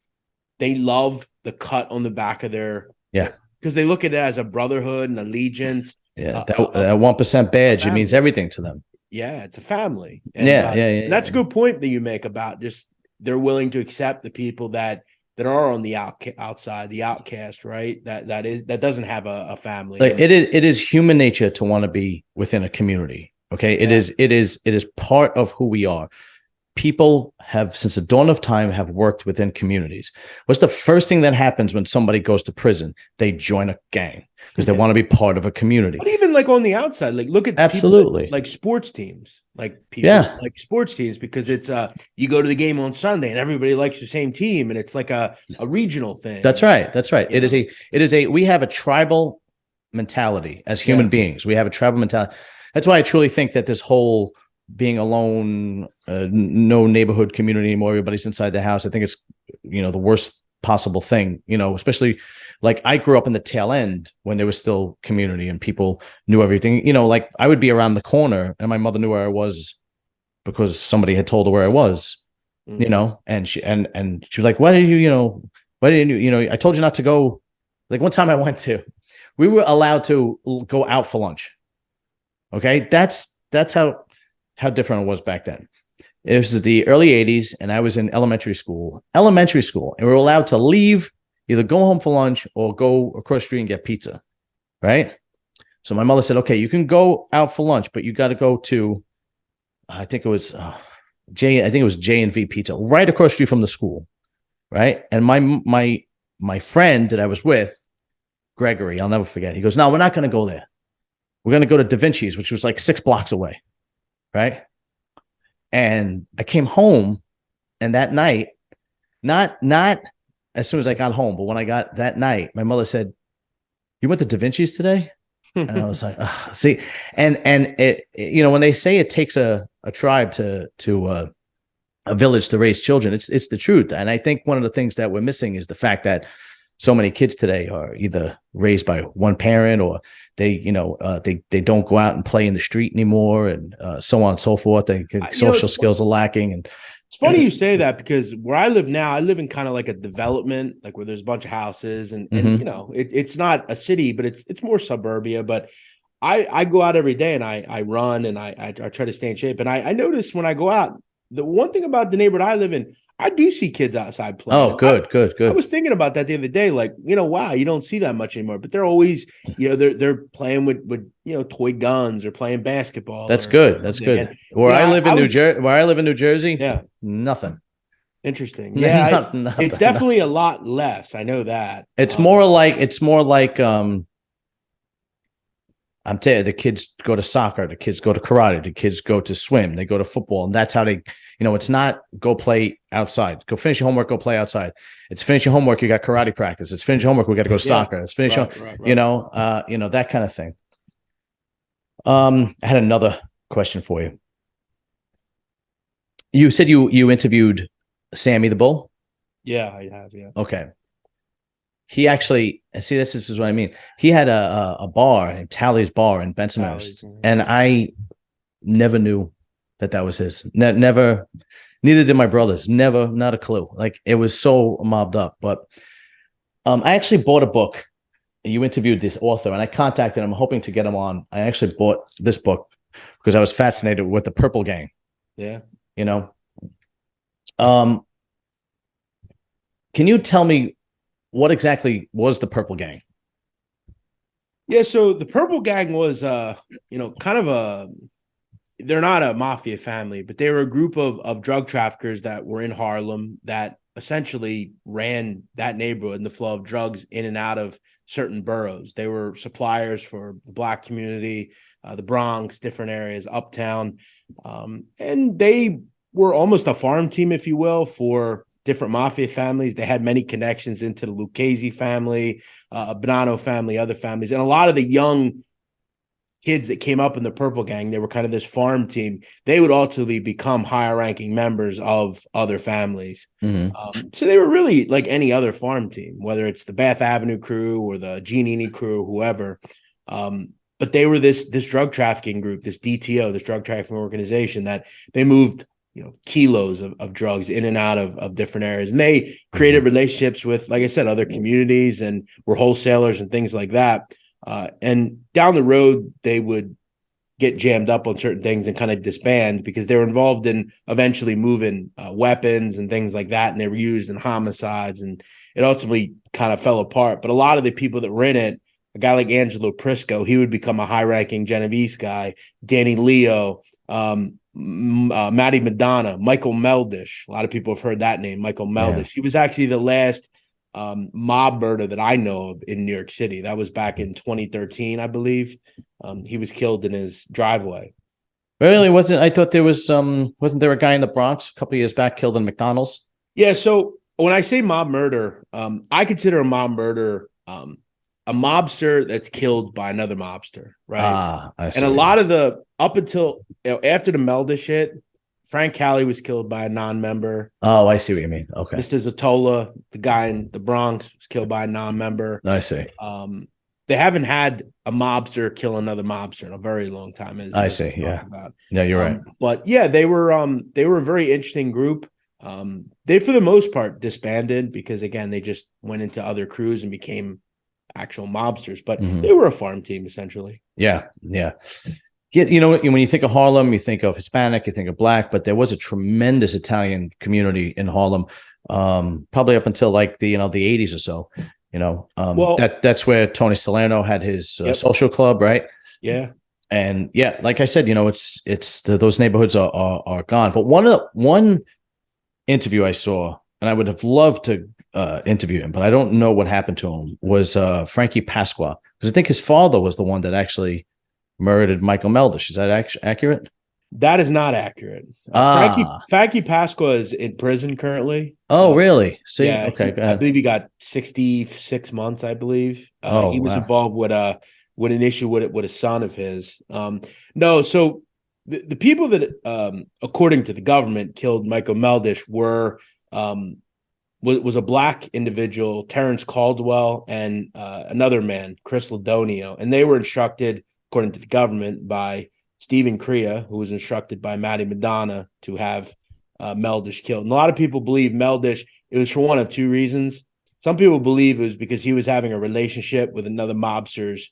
they love the cut on the back of their, because they look at it as a brotherhood and allegiance. Yeah. That 1% badge, it means everything to them. Yeah. It's a family. And, and that's a good point that you make about just, they're willing to accept the people that are on the outside, the outcast, right? That doesn't have a family. Like it is human nature to want to be within a community. Okay. It is part of who we are. People have, since the dawn of time, have worked within communities. What's the first thing that happens when somebody goes to prison? They join a gang because they want to be part of a community. But even like on the outside, like look at absolutely like sports teams, like people like sports teams, because it's you go to the game on Sunday and everybody likes the same team and it's like a regional thing. That's right. We have a tribal mentality as human beings. We have a tribal mentality. That's why I truly think that this whole being alone, no neighborhood community anymore, everybody's inside the house, I think it's the worst possible thing, especially like I grew up in the tail end when there was still community and people knew everything. Like I would be around the corner and my mother knew where I was because somebody had told her where I was, and she was like, why didn't you I told you not to go. Like one time we were allowed to go out for lunch. Okay. That's how different it was back then. It was the early 80s and I was in elementary school, and we were allowed to leave either go home for lunch or go across the street and get pizza, right? So my mother said, okay, you can go out for lunch, but you got to go to, I think it was J and V Pizza, right across the street from the school, right? And my friend that I was with, Gregory, I'll never forget. He goes, no, we're not going to go there. We're going to go to Da Vinci's, which was like 6 blocks away, right? And I came home, and that night, not as soon as I got home, but when I got that night, my mother said, you went to Da Vinci's today? And I was like, see, and it, when they say it takes a tribe to a village to raise children, it's the truth. And I think one of the things that we're missing is the fact that so many kids today are either raised by one parent, or they don't go out and play in the street anymore, and so on and so forth. Social skills are lacking. And it's funny you say that, because where I live now, I live in kind of like a development, like where there's a bunch of houses, and it's not a city, but it's more suburbia. But I go out every day, and I run, and I try to stay in shape. And I notice when I go out, the one thing about the neighborhood I live in, I do see kids outside playing. Oh, good. I was thinking about that the other day, like, wow, you don't see that much anymore, but they're always, they're playing with toy guns or playing basketball. That's good. That's good. And, where I live in New Jersey, yeah, nothing. Interesting. Yeah, it's definitely a lot less. I know that. It's more like I'm telling you, the kids go to soccer, the kids go to karate, the kids go to swim, they go to football, and that's how they. It's not go play outside. Go finish your homework, go play outside. It's finish your homework, you got karate practice. It's finish your homework, we got to go to soccer. It's finish right. That kind of thing. I had another question for you. You said you interviewed Sammy the Bull? Yeah, I have, yeah. Okay. He actually, see, this is what I mean. He had a bar, Tally's Bar in Bensonhurst, and I never knew that was his. Never, neither did my brothers. Never, not a clue. Like, it was so mobbed up. But I actually bought a book. You interviewed this author, and I contacted him, hoping to get him on. I actually bought this book because I was fascinated with the Purple Gang. Yeah. Can you tell me what exactly was the Purple Gang? Yeah, so the Purple Gang was, kind of they're not a mafia family, but they were a group of drug traffickers that were in Harlem that essentially ran that neighborhood and the flow of drugs in and out of certain boroughs. They were suppliers for the Black community, the Bronx, different areas, Uptown. And they were almost a farm team, if you will, for different mafia families. They had many connections into the Lucchese family, Bonanno family, other families. And a lot of the young kids that came up in the Purple Gang, they were kind of this farm team. They would ultimately become higher ranking members of other families. Mm-hmm. So they were really like any other farm team, whether it's the Bath Avenue crew or the Giannini crew, whoever. But they were this drug trafficking group, this DTO, this drug trafficking organization that they moved kilos of drugs in and out of different areas. And they created relationships with, like I said, other communities and were wholesalers and things like that. And down the road, they would get jammed up on certain things and kind of disband because they were involved in eventually moving weapons and things like that. And they were used in homicides, and it ultimately kind of fell apart. But a lot of the people that were in it, a guy like Angelo Prisco, he would become a high-ranking Genovese guy, Danny Leo, Matty Madonna, Michael Meldish. A lot of people have heard that name, Michael Meldish. Yeah. He was actually the last mob murder that I know of in New York City. That was back in 2013, I believe. He was killed in his driveway. Really? I thought there was wasn't there a guy in the Bronx a couple of years back killed in McDonald's? Yeah, so when I say mob murder, I consider a mob murder a mobster that's killed by another mobster, right? I see. And a lot of up until after the Meldish hit, Frank Cali was killed by a non-member. Oh, I see what you mean. Okay. Mr. Zatola, the guy in the Bronx, was killed by a non-member. I see. They haven't had a mobster kill another mobster in a very long time. I see. Yeah. Yeah, you're right. But yeah, they were a very interesting group. They, for the most part, disbanded because, again, they just went into other crews and became actual mobsters. But they were a farm team, essentially. Yeah. Yeah. When you think of Harlem, you think of Hispanic, you think of Black, but there was a tremendous Italian community in Harlem. probably up until like the the 80s or so. Well, That's where Tony Salerno had his yep, social club, right? yeah. And yeah, like I said, those neighborhoods are gone. But one interview I saw, and I would have loved to interview him, but I don't know what happened to him, was Frankie Pasqua, because I think his father was the one that actually murdered Michael Meldish. Is that accurate? That is not accurate. Frankie Pasqua is in prison currently. Oh, really? See, Yeah, okay, go I ahead. believe he got 66 months. I believe Oh, he was wow. involved with an issue with a son of his. No, so the people that, according to the government, killed Michael Meldish were was a black individual, Terrence Caldwell, and another man, Chris Ladonio, and they were instructed, according to the government, by Stephen Crea, who was instructed by Matty Madonna to have Meldish killed. And a lot of people believe Meldish, it was for one of two reasons. Some people believe it was because he was having a relationship with another mobster's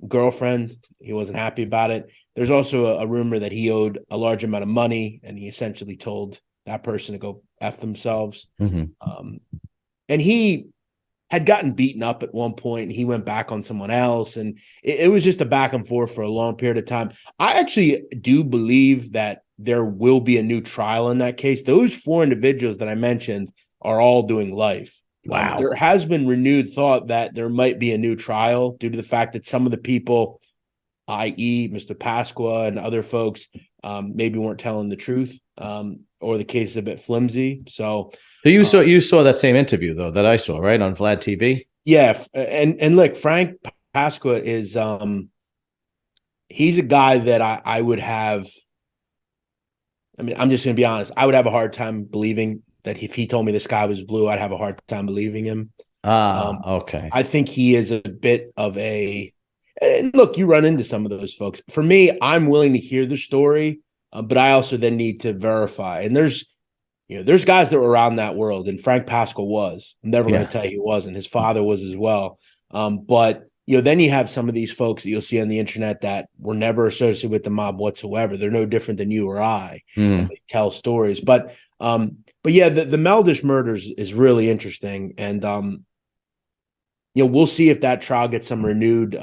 girlfriend. He wasn't happy about it. There's also a rumor that he owed a large amount of money, and he essentially told that person to go F themselves. And he had gotten beaten up at one point, and he went back on someone else. And it was just a back and forth for a long period of time. I actually do believe that there will be a new trial in that case. Those four individuals that I mentioned are all doing life. Wow. There has been renewed thought that there might be a new trial due to the fact that some of the people, i.e., Mr. Pasqua and other folks, maybe weren't telling the truth, or the case is a bit flimsy. So you saw that same interview though that I saw, right, on Vlad TV? yeah, and look, Frank Pasqua is he's a guy that I would have. I mean, I'm just going to be honest. I would have a hard time believing that if he told me the sky was blue, I'd have a hard time believing him. Okay. I think he is a bit of a. And look, you run into some of those folks. For me, I'm willing to hear the story, but I also then need to verify. And there's guys that were around that world, and Frank Pasqua was. I'm never going to tell you he wasn't. His father was as well. But then you have some of these folks that you'll see on the internet that were never associated with the mob whatsoever. They're no different than you or I. And they tell stories. But yeah, the Meldish murders is really interesting, and we'll see if that trial gets some renewed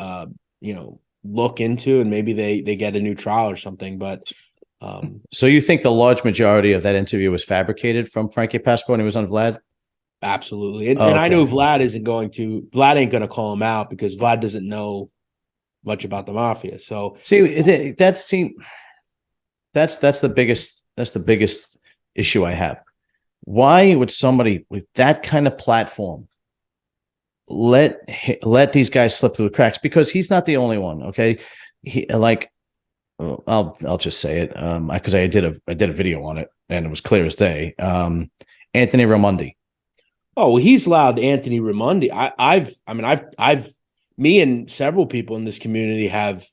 look into, and maybe they get a new trial or something. But so you think the large majority of that interview was fabricated from Frankie Pasqua when he was on Vlad? Absolutely. And I know Vlad ain't going to call him out because Vlad doesn't know much about the mafia. So see, that's the biggest issue I have. Why would somebody with that kind of platform let these guys slip through the cracks? Because he's not the only one. Okay. I'll just say it. Because I did a video on it and it was clear as day. Anthony Raimondi. Oh, well, he's loud, Anthony Raimondi. Me and several people in this community have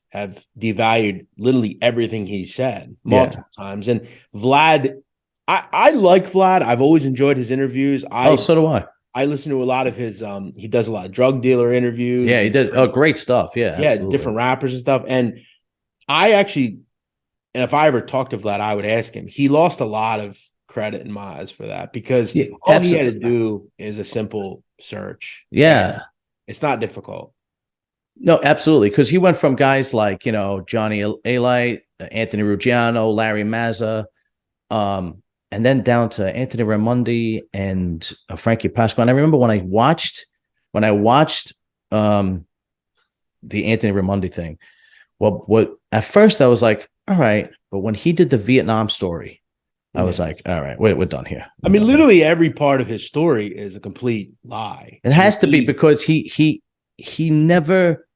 devalued literally everything he said multiple times. And Vlad, I like Vlad. I've always enjoyed his interviews. So do I. I listen to a lot of his. He does a lot of drug dealer interviews. Yeah, he does. Oh, great stuff. Yeah, absolutely. Different rappers and stuff. And I actually, and if I ever talked to Vlad, I would ask him. He lost a lot of credit in my eyes for that because all he had to do is a simple search. Yeah, it's not difficult. No, absolutely, because he went from guys like Johnny Alite, Anthony Ruggiano, Larry Mazza, and then down to Anthony Raimondi and Frankie Pasqua. And I remember when I watched the Anthony Raimondi thing. Well, what at first I was like, all right, but when he did the Vietnam story, I was like, all right, we're done here. I mean, literally every part of his story is a complete lie. It has to be because he never.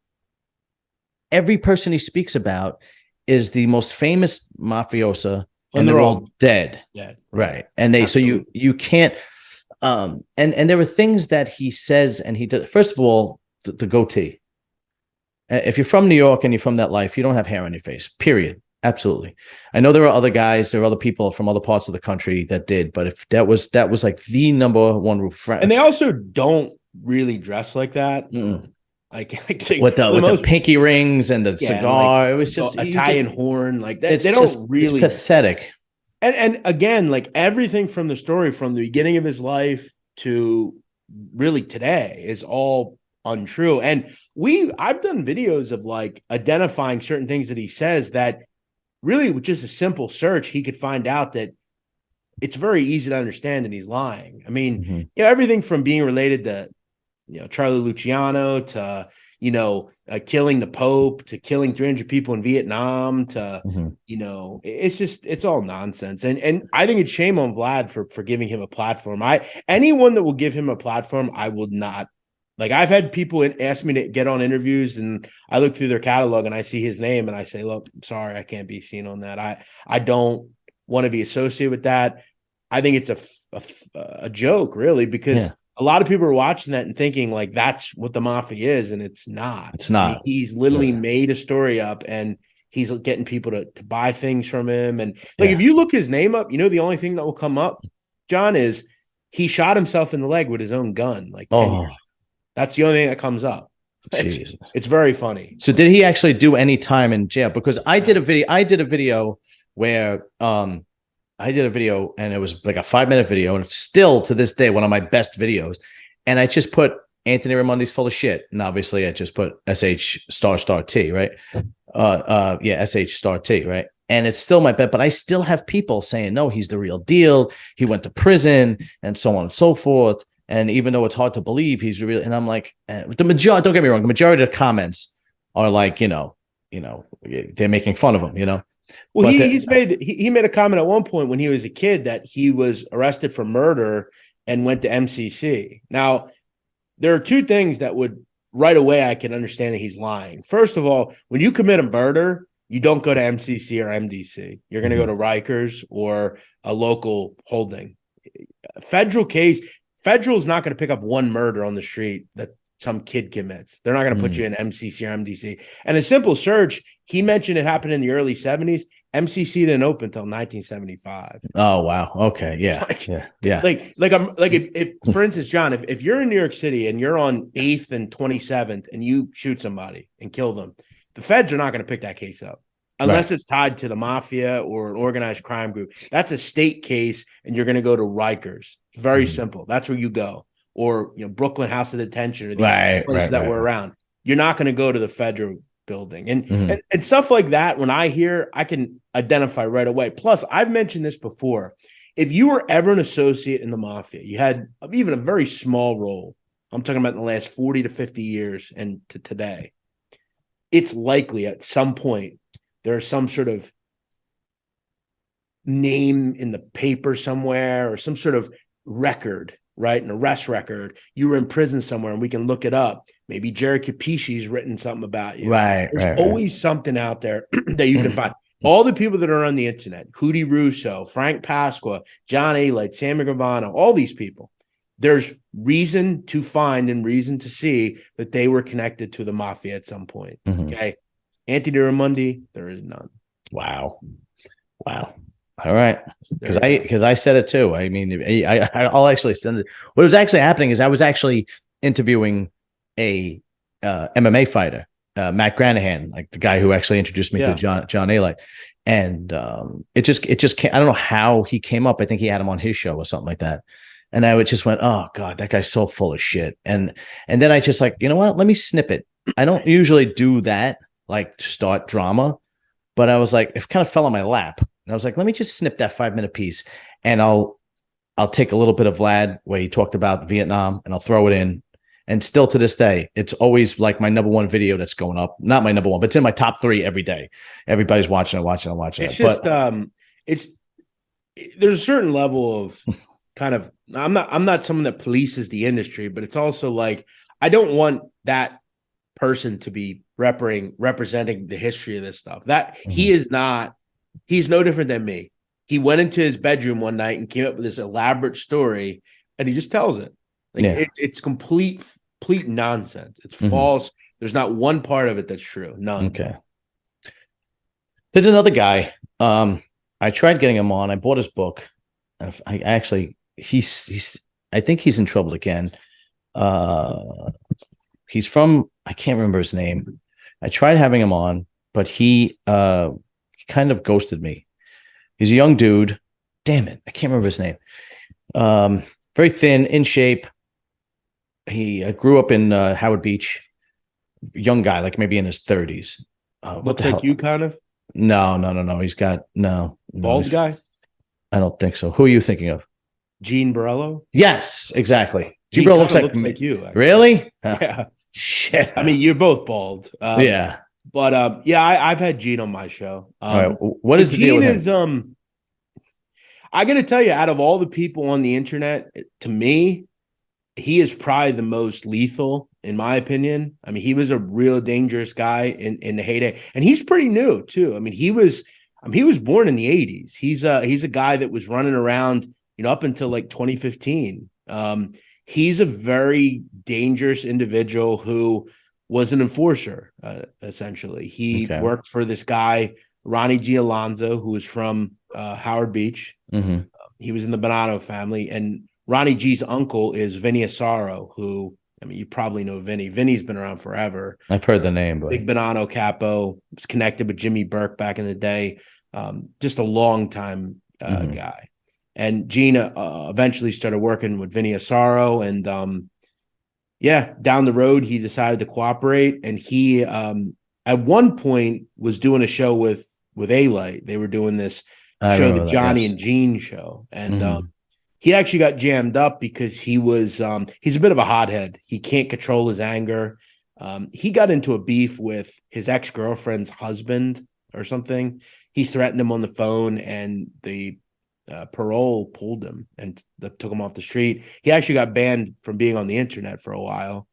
Every person he speaks about is the most famous mafiosa, and they're all dead. Right. And so you can't. And there were things that he says, and he does. First of all, the goatee. If you're from New York and you're from that life, you don't have hair on your face. Period. Absolutely. I know there are other guys, there are other people from other parts of the country that did, but if that was like the number one rule. And they also don't really dress like that. Like with the pinky rings and the cigar. It was just Italian horn. Like that. It's they don't really. It's pathetic. And again, like everything from the story, from the beginning of his life to really today, is all untrue. And I've done videos of like identifying certain things that he says that really with just a simple search, he could find out that it's very easy to understand that he's lying. I mean, everything from being related to, Charlie Luciano to, killing the Pope, to killing 300 people in Vietnam, to, it's all nonsense. And I think it's shame on Vlad for giving him a platform. Anyone that will give him a platform, I will not. Like, I've had people ask me to get on interviews, and I look through their catalog and I see his name and I say, look, I'm sorry, I can't be seen on that. I don't want to be associated with that. I think it's a joke, really, because a lot of people are watching that and thinking like that's what the Mafia is, and it's not. It's not. I mean, he's literally made a story up, and he's getting people to buy things from him. And like, if you look his name up, the only thing that will come up, John, is he shot himself in the leg with his own gun. Like, 10 years. That's the only thing that comes up. It's very funny. So did he actually do any time in jail? Because I did a video where I did a video, and it was like a 5-minute video, and it's still to this day one of my best videos. And I just put Anthony Raimondi's full of shit, and obviously I just put SH star T, right? SH star T, right? And it's still my bet, but I still have people saying, no, he's the real deal. He went to prison, and so on and so forth. And even though it's hard to believe, he's real. And I'm like, the majority, don't get me wrong, the majority of the comments are like, they're making fun of him, Well, he made a comment at one point when he was a kid that he was arrested for murder and went to MCC. Now, there are two things that would right away I can understand that he's lying. First of all, when you commit a murder, you don't go to MCC or MDC. You're going to go to Rikers or a local holding. Federal's not going to pick up one murder on the street that some kid commits. They're not going to put you in MCC or MDC. And a simple search, he mentioned it happened in the early 70s. MCC didn't open until 1975. Oh, wow. Okay. Yeah. If for instance, John, if you're in New York City and you're on 8th and 27th and you shoot somebody and kill them, the feds are not going to pick that case up unless it's tied to the Mafia or an organized crime group. That's a state case, and you're going to go to Rikers. Very simple. That's where you go. Or Brooklyn House of Detention, or these places that were around. You're not going to go to the federal building, and stuff like that. When I hear, I can identify right away. Plus, I've mentioned this before. If you were ever an associate in the Mafia, you had even a very small role. I'm talking about in the last 40 to 50 years and to today. It's likely at some point there's some sort of name in the paper somewhere, or some sort of record, right? An arrest record. You were in prison somewhere, and we can look it up. Maybe Jerry Capisci's written something about you. There's always something out there that you can find. All the people that are on the internet, Hootie Russo, Frank Pasqua, John Alite, Sammy Gravano, all these people, there's reason to find and reason to see that they were connected to the Mafia at some point. Okay. Anthony Raimondi, there is none. Wow. All right, because I said it too. I mean, I'll actually send it. What was actually happening is I was actually interviewing a MMA fighter, Matt Granahan, like the guy who actually introduced me to John Alite, and it just came, I don't know how he came up. I think he had him on his show or something like that, and I just went, oh God, that guy's so full of shit. And then I just like, you know what? Let me snip it. I don't usually do that, like start drama, but I was like, it kind of fell on my lap. And I was like, let me just snip that 5-minute piece, and I'll take a little bit of Vlad where he talked about Vietnam, and I'll throw it in. And still to this day, it's always like my number one video that's going up. Not my number one, but it's in my top 3 every day. Everybody's watching it. It's just there's a certain level of kind of, I'm not someone that polices the industry, but it's also like, I don't want that person to be representing the history of this stuff. That he's no different than me. He went into his bedroom one night and came up with this elaborate story, and he just tells it. It's complete nonsense. It's false. There's not one part of it that's true. None. Okay. There's another guy. I tried getting him on. I bought his book. I actually, I think he's in trouble again. He's from, I can't remember his name. I tried having him on, but he kind of ghosted me. He's a young dude. damn it, I can't remember his name. Very thin, in shape. He grew up in Howard Beach. Young guy, like maybe in his 30s. What Looks the like hell? you kind of No. He's got no. bald guy. I don't think so. Who are you thinking of? Gene Barello. Yes, exactly. He Gibro looks looks like you. Actually. really? Yeah. Shit. I mean, you're both bald. Yeah. But yeah, I've had Gene on my show. All right. What is the deal with him? Is I got to tell you, out of all the people on the internet, to me, he is probably the most lethal, in my opinion. I mean, he was a real dangerous guy in the heyday, and he's pretty new too. I mean, he was born in the 80s. He's a guy that was running around, up until like 2015. He's a very dangerous individual who was an enforcer, essentially. He worked for this guy, Ronnie G. Alonzo, who was from Howard Beach. Mm-hmm. He was in the Bonanno family, and Ronnie G's uncle is Vinny Asaro, who, I mean, you probably know Vinny. Vinny's been around forever. I've heard the name, but big Bonanno capo, was connected with Jimmy Burke back in the day. Just a long time guy. And Gina eventually started working with Vinny Asaro, and down the road he decided to cooperate. And he at one point was doing a show with A-Light. They were doing this show, the Johnny and Gene show, and he actually got jammed up because he was he's a bit of a hothead. He can't control his anger. He got into a beef with his ex-girlfriend's husband or something. He threatened him on the phone, and the parole pulled him and took him off the street. He actually got banned from being on the internet for a while.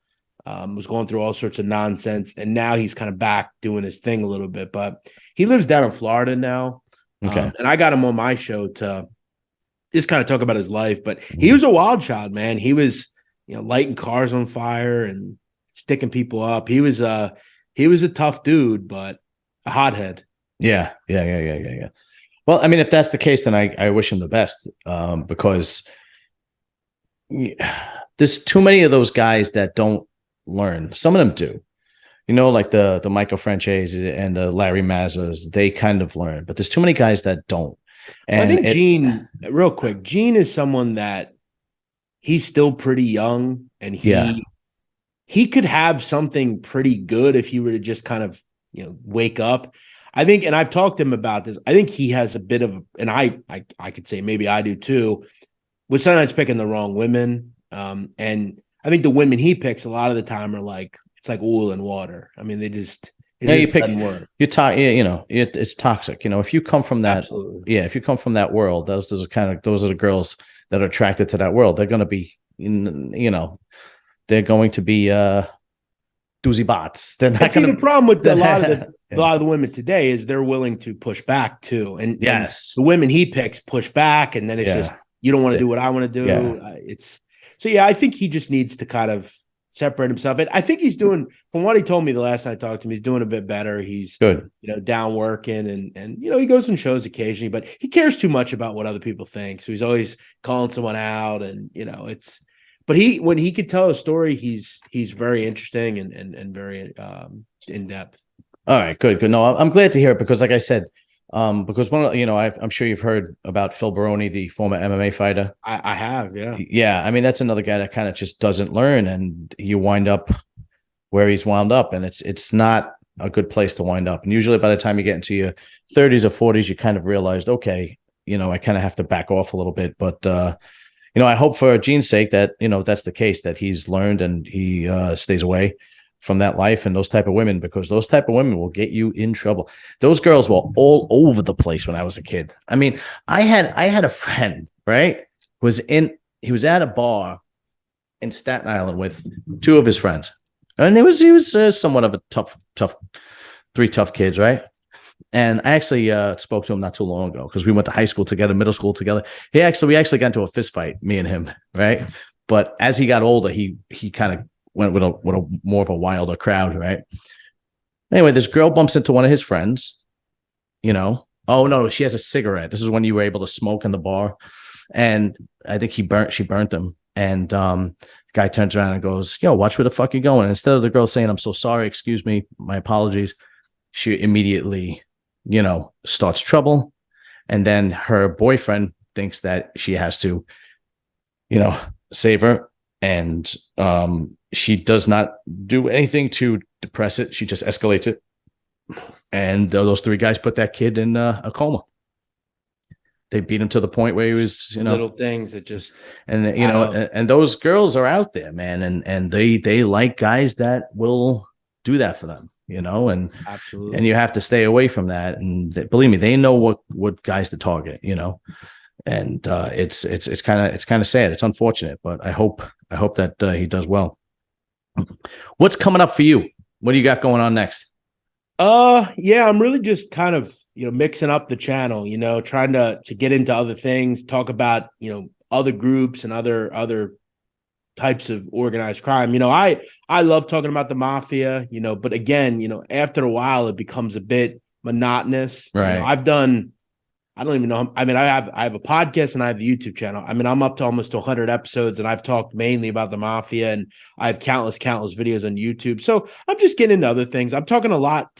Was going through all sorts of nonsense, and now he's kind of back doing his thing a little bit. But he lives down in Florida now. And I got him on my show to just kind of talk about his life. But he was a wild child, man. He was, lighting cars on fire and sticking people up. He was a tough dude, but a hothead. Yeah. Well, I mean, if that's the case, then I wish him the best, because there's too many of those guys that don't learn. Some of them do, like the Michael Franchese and the Larry Mazzas, they kind of learn, but there's too many guys that don't. And I think Gene, real quick, Gene is someone that he's still pretty young, and he could have something pretty good if he were to just kind of, wake up. I think, and I've talked to him about this, I think he has a bit of, and I could say maybe I do too, with sometimes picking the wrong women. And I think the women he picks a lot of the time are like, it's like oil and water. I mean, you pick, it's toxic. If you come from that, absolutely. If you come from that world, those are the girls that are attracted to that world. They're going to be, they're going to be doozy bots. They're not going to. The problem with a lot of the women today is they're willing to push back too. And yes, and the women he picks push back, and then it's just, you don't want to do what I want to do. Yeah. I think he just needs to kind of separate himself. And I think he's doing, from what he told me the last time I talked to him, he's doing a bit better. He's good, down working, and he goes on shows occasionally, but he cares too much about what other people think. So he's always calling someone out, and but when he could tell a story, he's very interesting and very in depth. All right, good. No, I'm glad to hear it, because like I said, because I'm sure you've heard about Phil Baroni, the former MMA fighter. I have, yeah. Yeah, I mean, that's another guy that kind of just doesn't learn, and you wind up where he's wound up, and it's not a good place to wind up. And usually by the time you get into your 30s or 40s, you kind of realized, okay, I kind of have to back off a little bit. But I hope for Gene's sake that that's the case, that he's learned and he stays away from that life and those type of women, because those type of women will get you in trouble. Those girls were all over the place when I was a kid. I mean, I had a friend, right? He was at a bar in Staten Island with two of his friends. And he was somewhat of a three tough kids, right? And I actually spoke to him not too long ago, because we went to high school together, middle school together. We actually got into a fist fight, me and him, right? But as he got older, he kind of went with a more of a wilder crowd, right? Anyway, this girl bumps into one of his friends, oh no, she has a cigarette. This is when you were able to smoke in the bar. And I think she burnt him. And guy turns around and goes, yo, watch where the fuck you're going. And instead of the girl saying, I'm so sorry, excuse me, my apologies, she immediately, starts trouble. And then her boyfriend thinks that she has to, save her. And she does not do anything to depress it. She just escalates it. And those three guys put that kid in a coma. They beat him to the point where he was, little things that just, and and those girls are out there, man. And they like guys that will do that for them, and absolutely. And you have to stay away from that. And believe me, they know what guys to target, and it's kind of sad. It's unfortunate, but I hope that he does well. What's coming up for you? What do you got going on next? Yeah, I'm really just kind of, mixing up the channel, trying to get into other things, talk about, other groups and other types of organized crime. I love talking about the mafia, but again, after a while it becomes a bit monotonous. Right. I don't even know. I mean, I have a podcast and I have the YouTube channel. I mean, I'm up to almost 100 episodes and I've talked mainly about the mafia and I have countless videos on YouTube. So I'm just getting into other things. I'm talking a lot,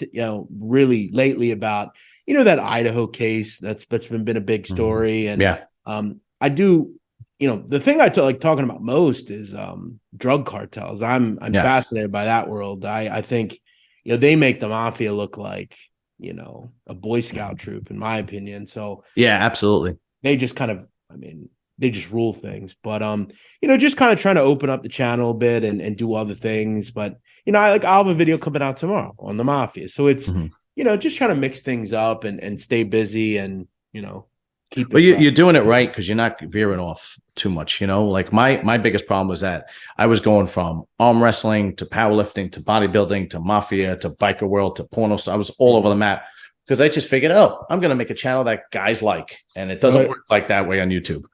really lately about, that Idaho case that's been a big story. And I do, the thing I like talking about most is drug cartels. I'm fascinated by that world. I think, they make the mafia look like, a Boy Scout troop, in my opinion. So yeah, absolutely. They just kind of, they just rule things. But just kind of trying to open up the channel a bit and do other things. But I'll have a video coming out tomorrow on the mafia. So it's just trying to mix things up and stay busy and keep. Well, you're doing it right because you're not veering off too much. Like my biggest problem was that I was going from arm wrestling to powerlifting to bodybuilding to mafia to biker world to porno. So I was all over the map because I just figured, I'm going to make a channel that guys like, and it doesn't work like that way on YouTube.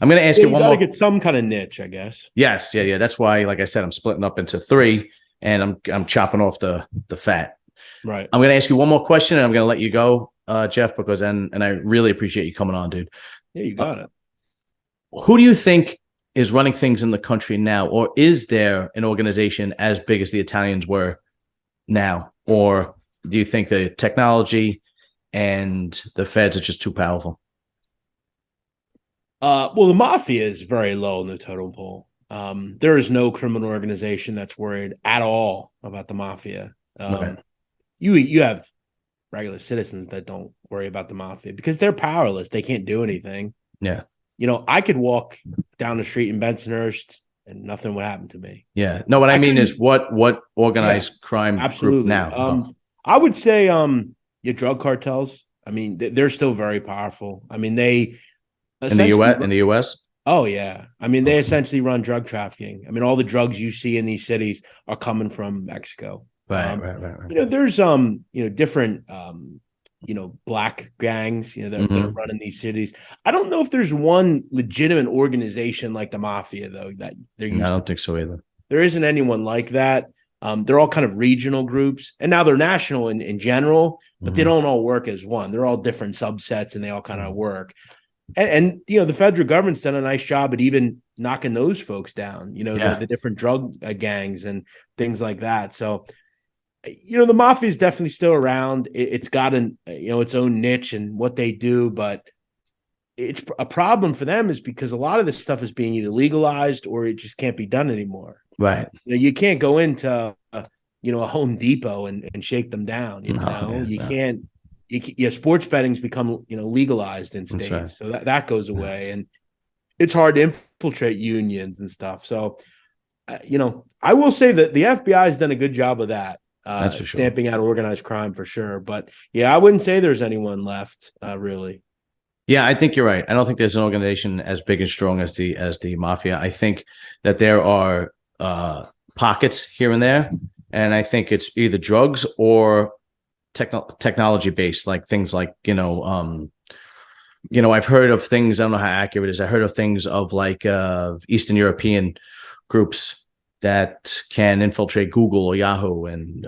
I'm going to ask you one more. You got to get some kind of niche, I guess. Yes, yeah. That's why, like I said, I'm splitting up into 3, and I'm chopping off the fat. Right. I'm going to ask you one more question, and I'm going to let you go, Jeff, because and I really appreciate you coming on, dude. Yeah, you got it. Who do you think is running things in the country now, or is there an organization as big as the Italians were now, or do you think the technology and the feds are just too powerful? Well, the mafia is very low in the totem pole. There is no criminal organization that's worried at all about the mafia. Right. You have regular citizens that don't worry about the mafia because they're powerless. They can't do anything. Yeah. I could walk down the street in Bensonhurst and nothing would happen to me. Yeah. No, what I mean is what organized crime group now? I would say your drug cartels. I mean, they're still very powerful. I mean, they in the US? Oh yeah. I mean, they essentially run drug trafficking. I mean, all the drugs you see in these cities are coming from Mexico. Right. There's different black gangs, that are running these cities. I don't know if there's one legitimate organization like the mafia though that they're used I don't think so either. There isn't anyone like that. They're all kind of regional groups, and now they're national in general, but they don't all work as one. They're all different subsets, and they all kind of work. And the federal government's done a nice job at even knocking those folks down. The different drug gangs and things like that. So, the mafia is definitely still around. It's got its own niche and what they do, but it's a problem for them is because a lot of this stuff is being either legalized or it just can't be done anymore. Right. You can't go into a Home Depot and shake them down. You can't. Sports betting's become legalized in states, right. So that goes away, and it's hard to infiltrate unions and stuff. So, I will say that the FBI has done a good job of that. That's for sure. Stamping out organized crime for sure. But yeah, I wouldn't say there's anyone left really. Yeah, I think you're right. I don't think there's an organization as big and strong as the mafia. I think that there are pockets here and there, and I think it's either drugs or technology based, like things like I've heard of things. I don't know how accurate it is. I heard of things of like Eastern European groups that can infiltrate Google or Yahoo and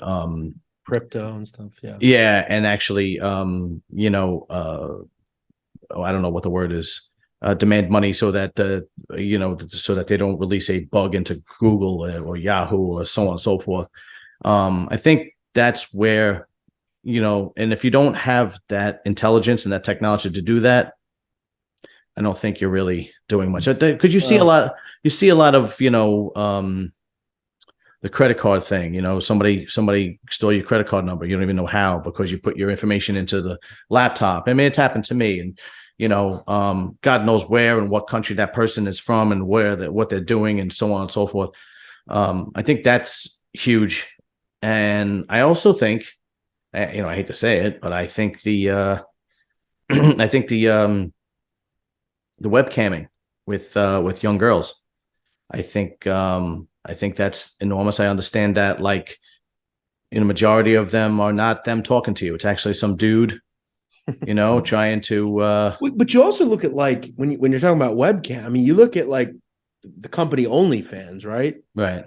crypto and stuff. Yeah. Yeah. And actually, I don't know what the word is, demand money so that, so that they don't release a bug into Google or Yahoo or so on and so forth. I think that's where, and if you don't have that intelligence and that technology to do that, I don't think you're really doing much because you see a lot. You see a lot of the credit card thing. Somebody stole your credit card number. You don't even know how because you put your information into the laptop. I mean, it's happened to me, and God knows where and what country that person is from and what they're doing and so on and so forth. I think that's huge, and I also think, I hate to say it, but I think the I think the webcamming with young girls, I think that's enormous. I understand that, like, majority of them are not them talking to you. It's actually some dude, trying to. But you also look at, like, when you're talking about webcam. I mean, you look at, like, the company OnlyFans, right? Right.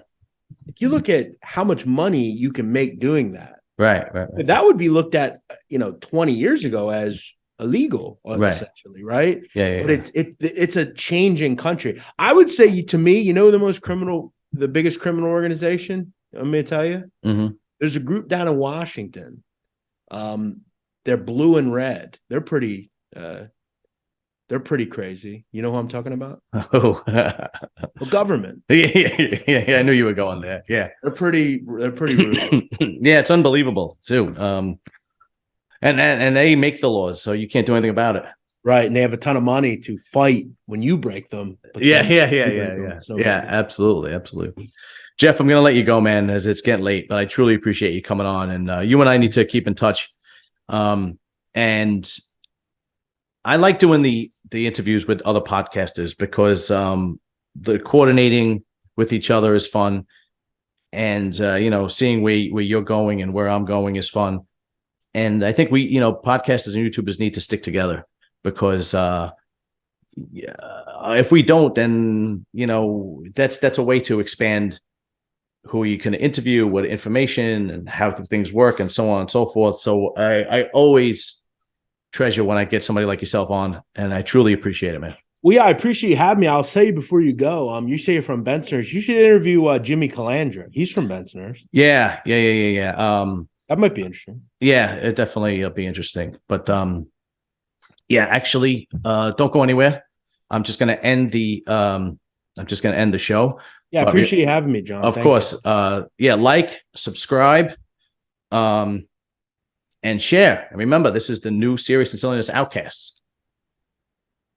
You look at how much money you can make doing that. Right. That would be looked at, 20 years ago as illegal, essentially, right? Yeah. But it's a changing country. I would say, to me, the biggest criminal organization, I'm going to tell you, there's a group down in Washington. They're blue and red. They're pretty crazy. You know who I'm talking about? Oh, well, government. Yeah. I knew you were going there. Yeah, they're pretty rude. Yeah, it's unbelievable too. And they make the laws, so you can't do anything about it. Right, and they have a ton of money to fight when you break them. Yeah. Yeah, absolutely. Jeff, I'm going to let you go, man, as it's getting late, but I truly appreciate you coming on, and you and I need to keep in touch. And I like doing the interviews with other podcasters because the coordinating with each other is fun, and seeing where you're going and where I'm going is fun. And I think we, podcasters and YouTubers need to stick together because if we don't, then that's a way to expand who you can interview, what information and how things work, and so on and so forth. So I always treasure when I get somebody like yourself on, and I truly appreciate it, man. Well, yeah, I appreciate you having me. I'll say you before you go. You say you're from Bensonhurst. You should interview Jimmy Calandra. He's from Bensonhurst. Yeah. That might be interesting. Yeah, it definitely be interesting. But yeah, actually, don't go anywhere. I'm just gonna end the show. Yeah, I appreciate you having me, John. Of course. Yeah, like, subscribe, and share. And remember, this is the new Serious and Silliness Outcasts.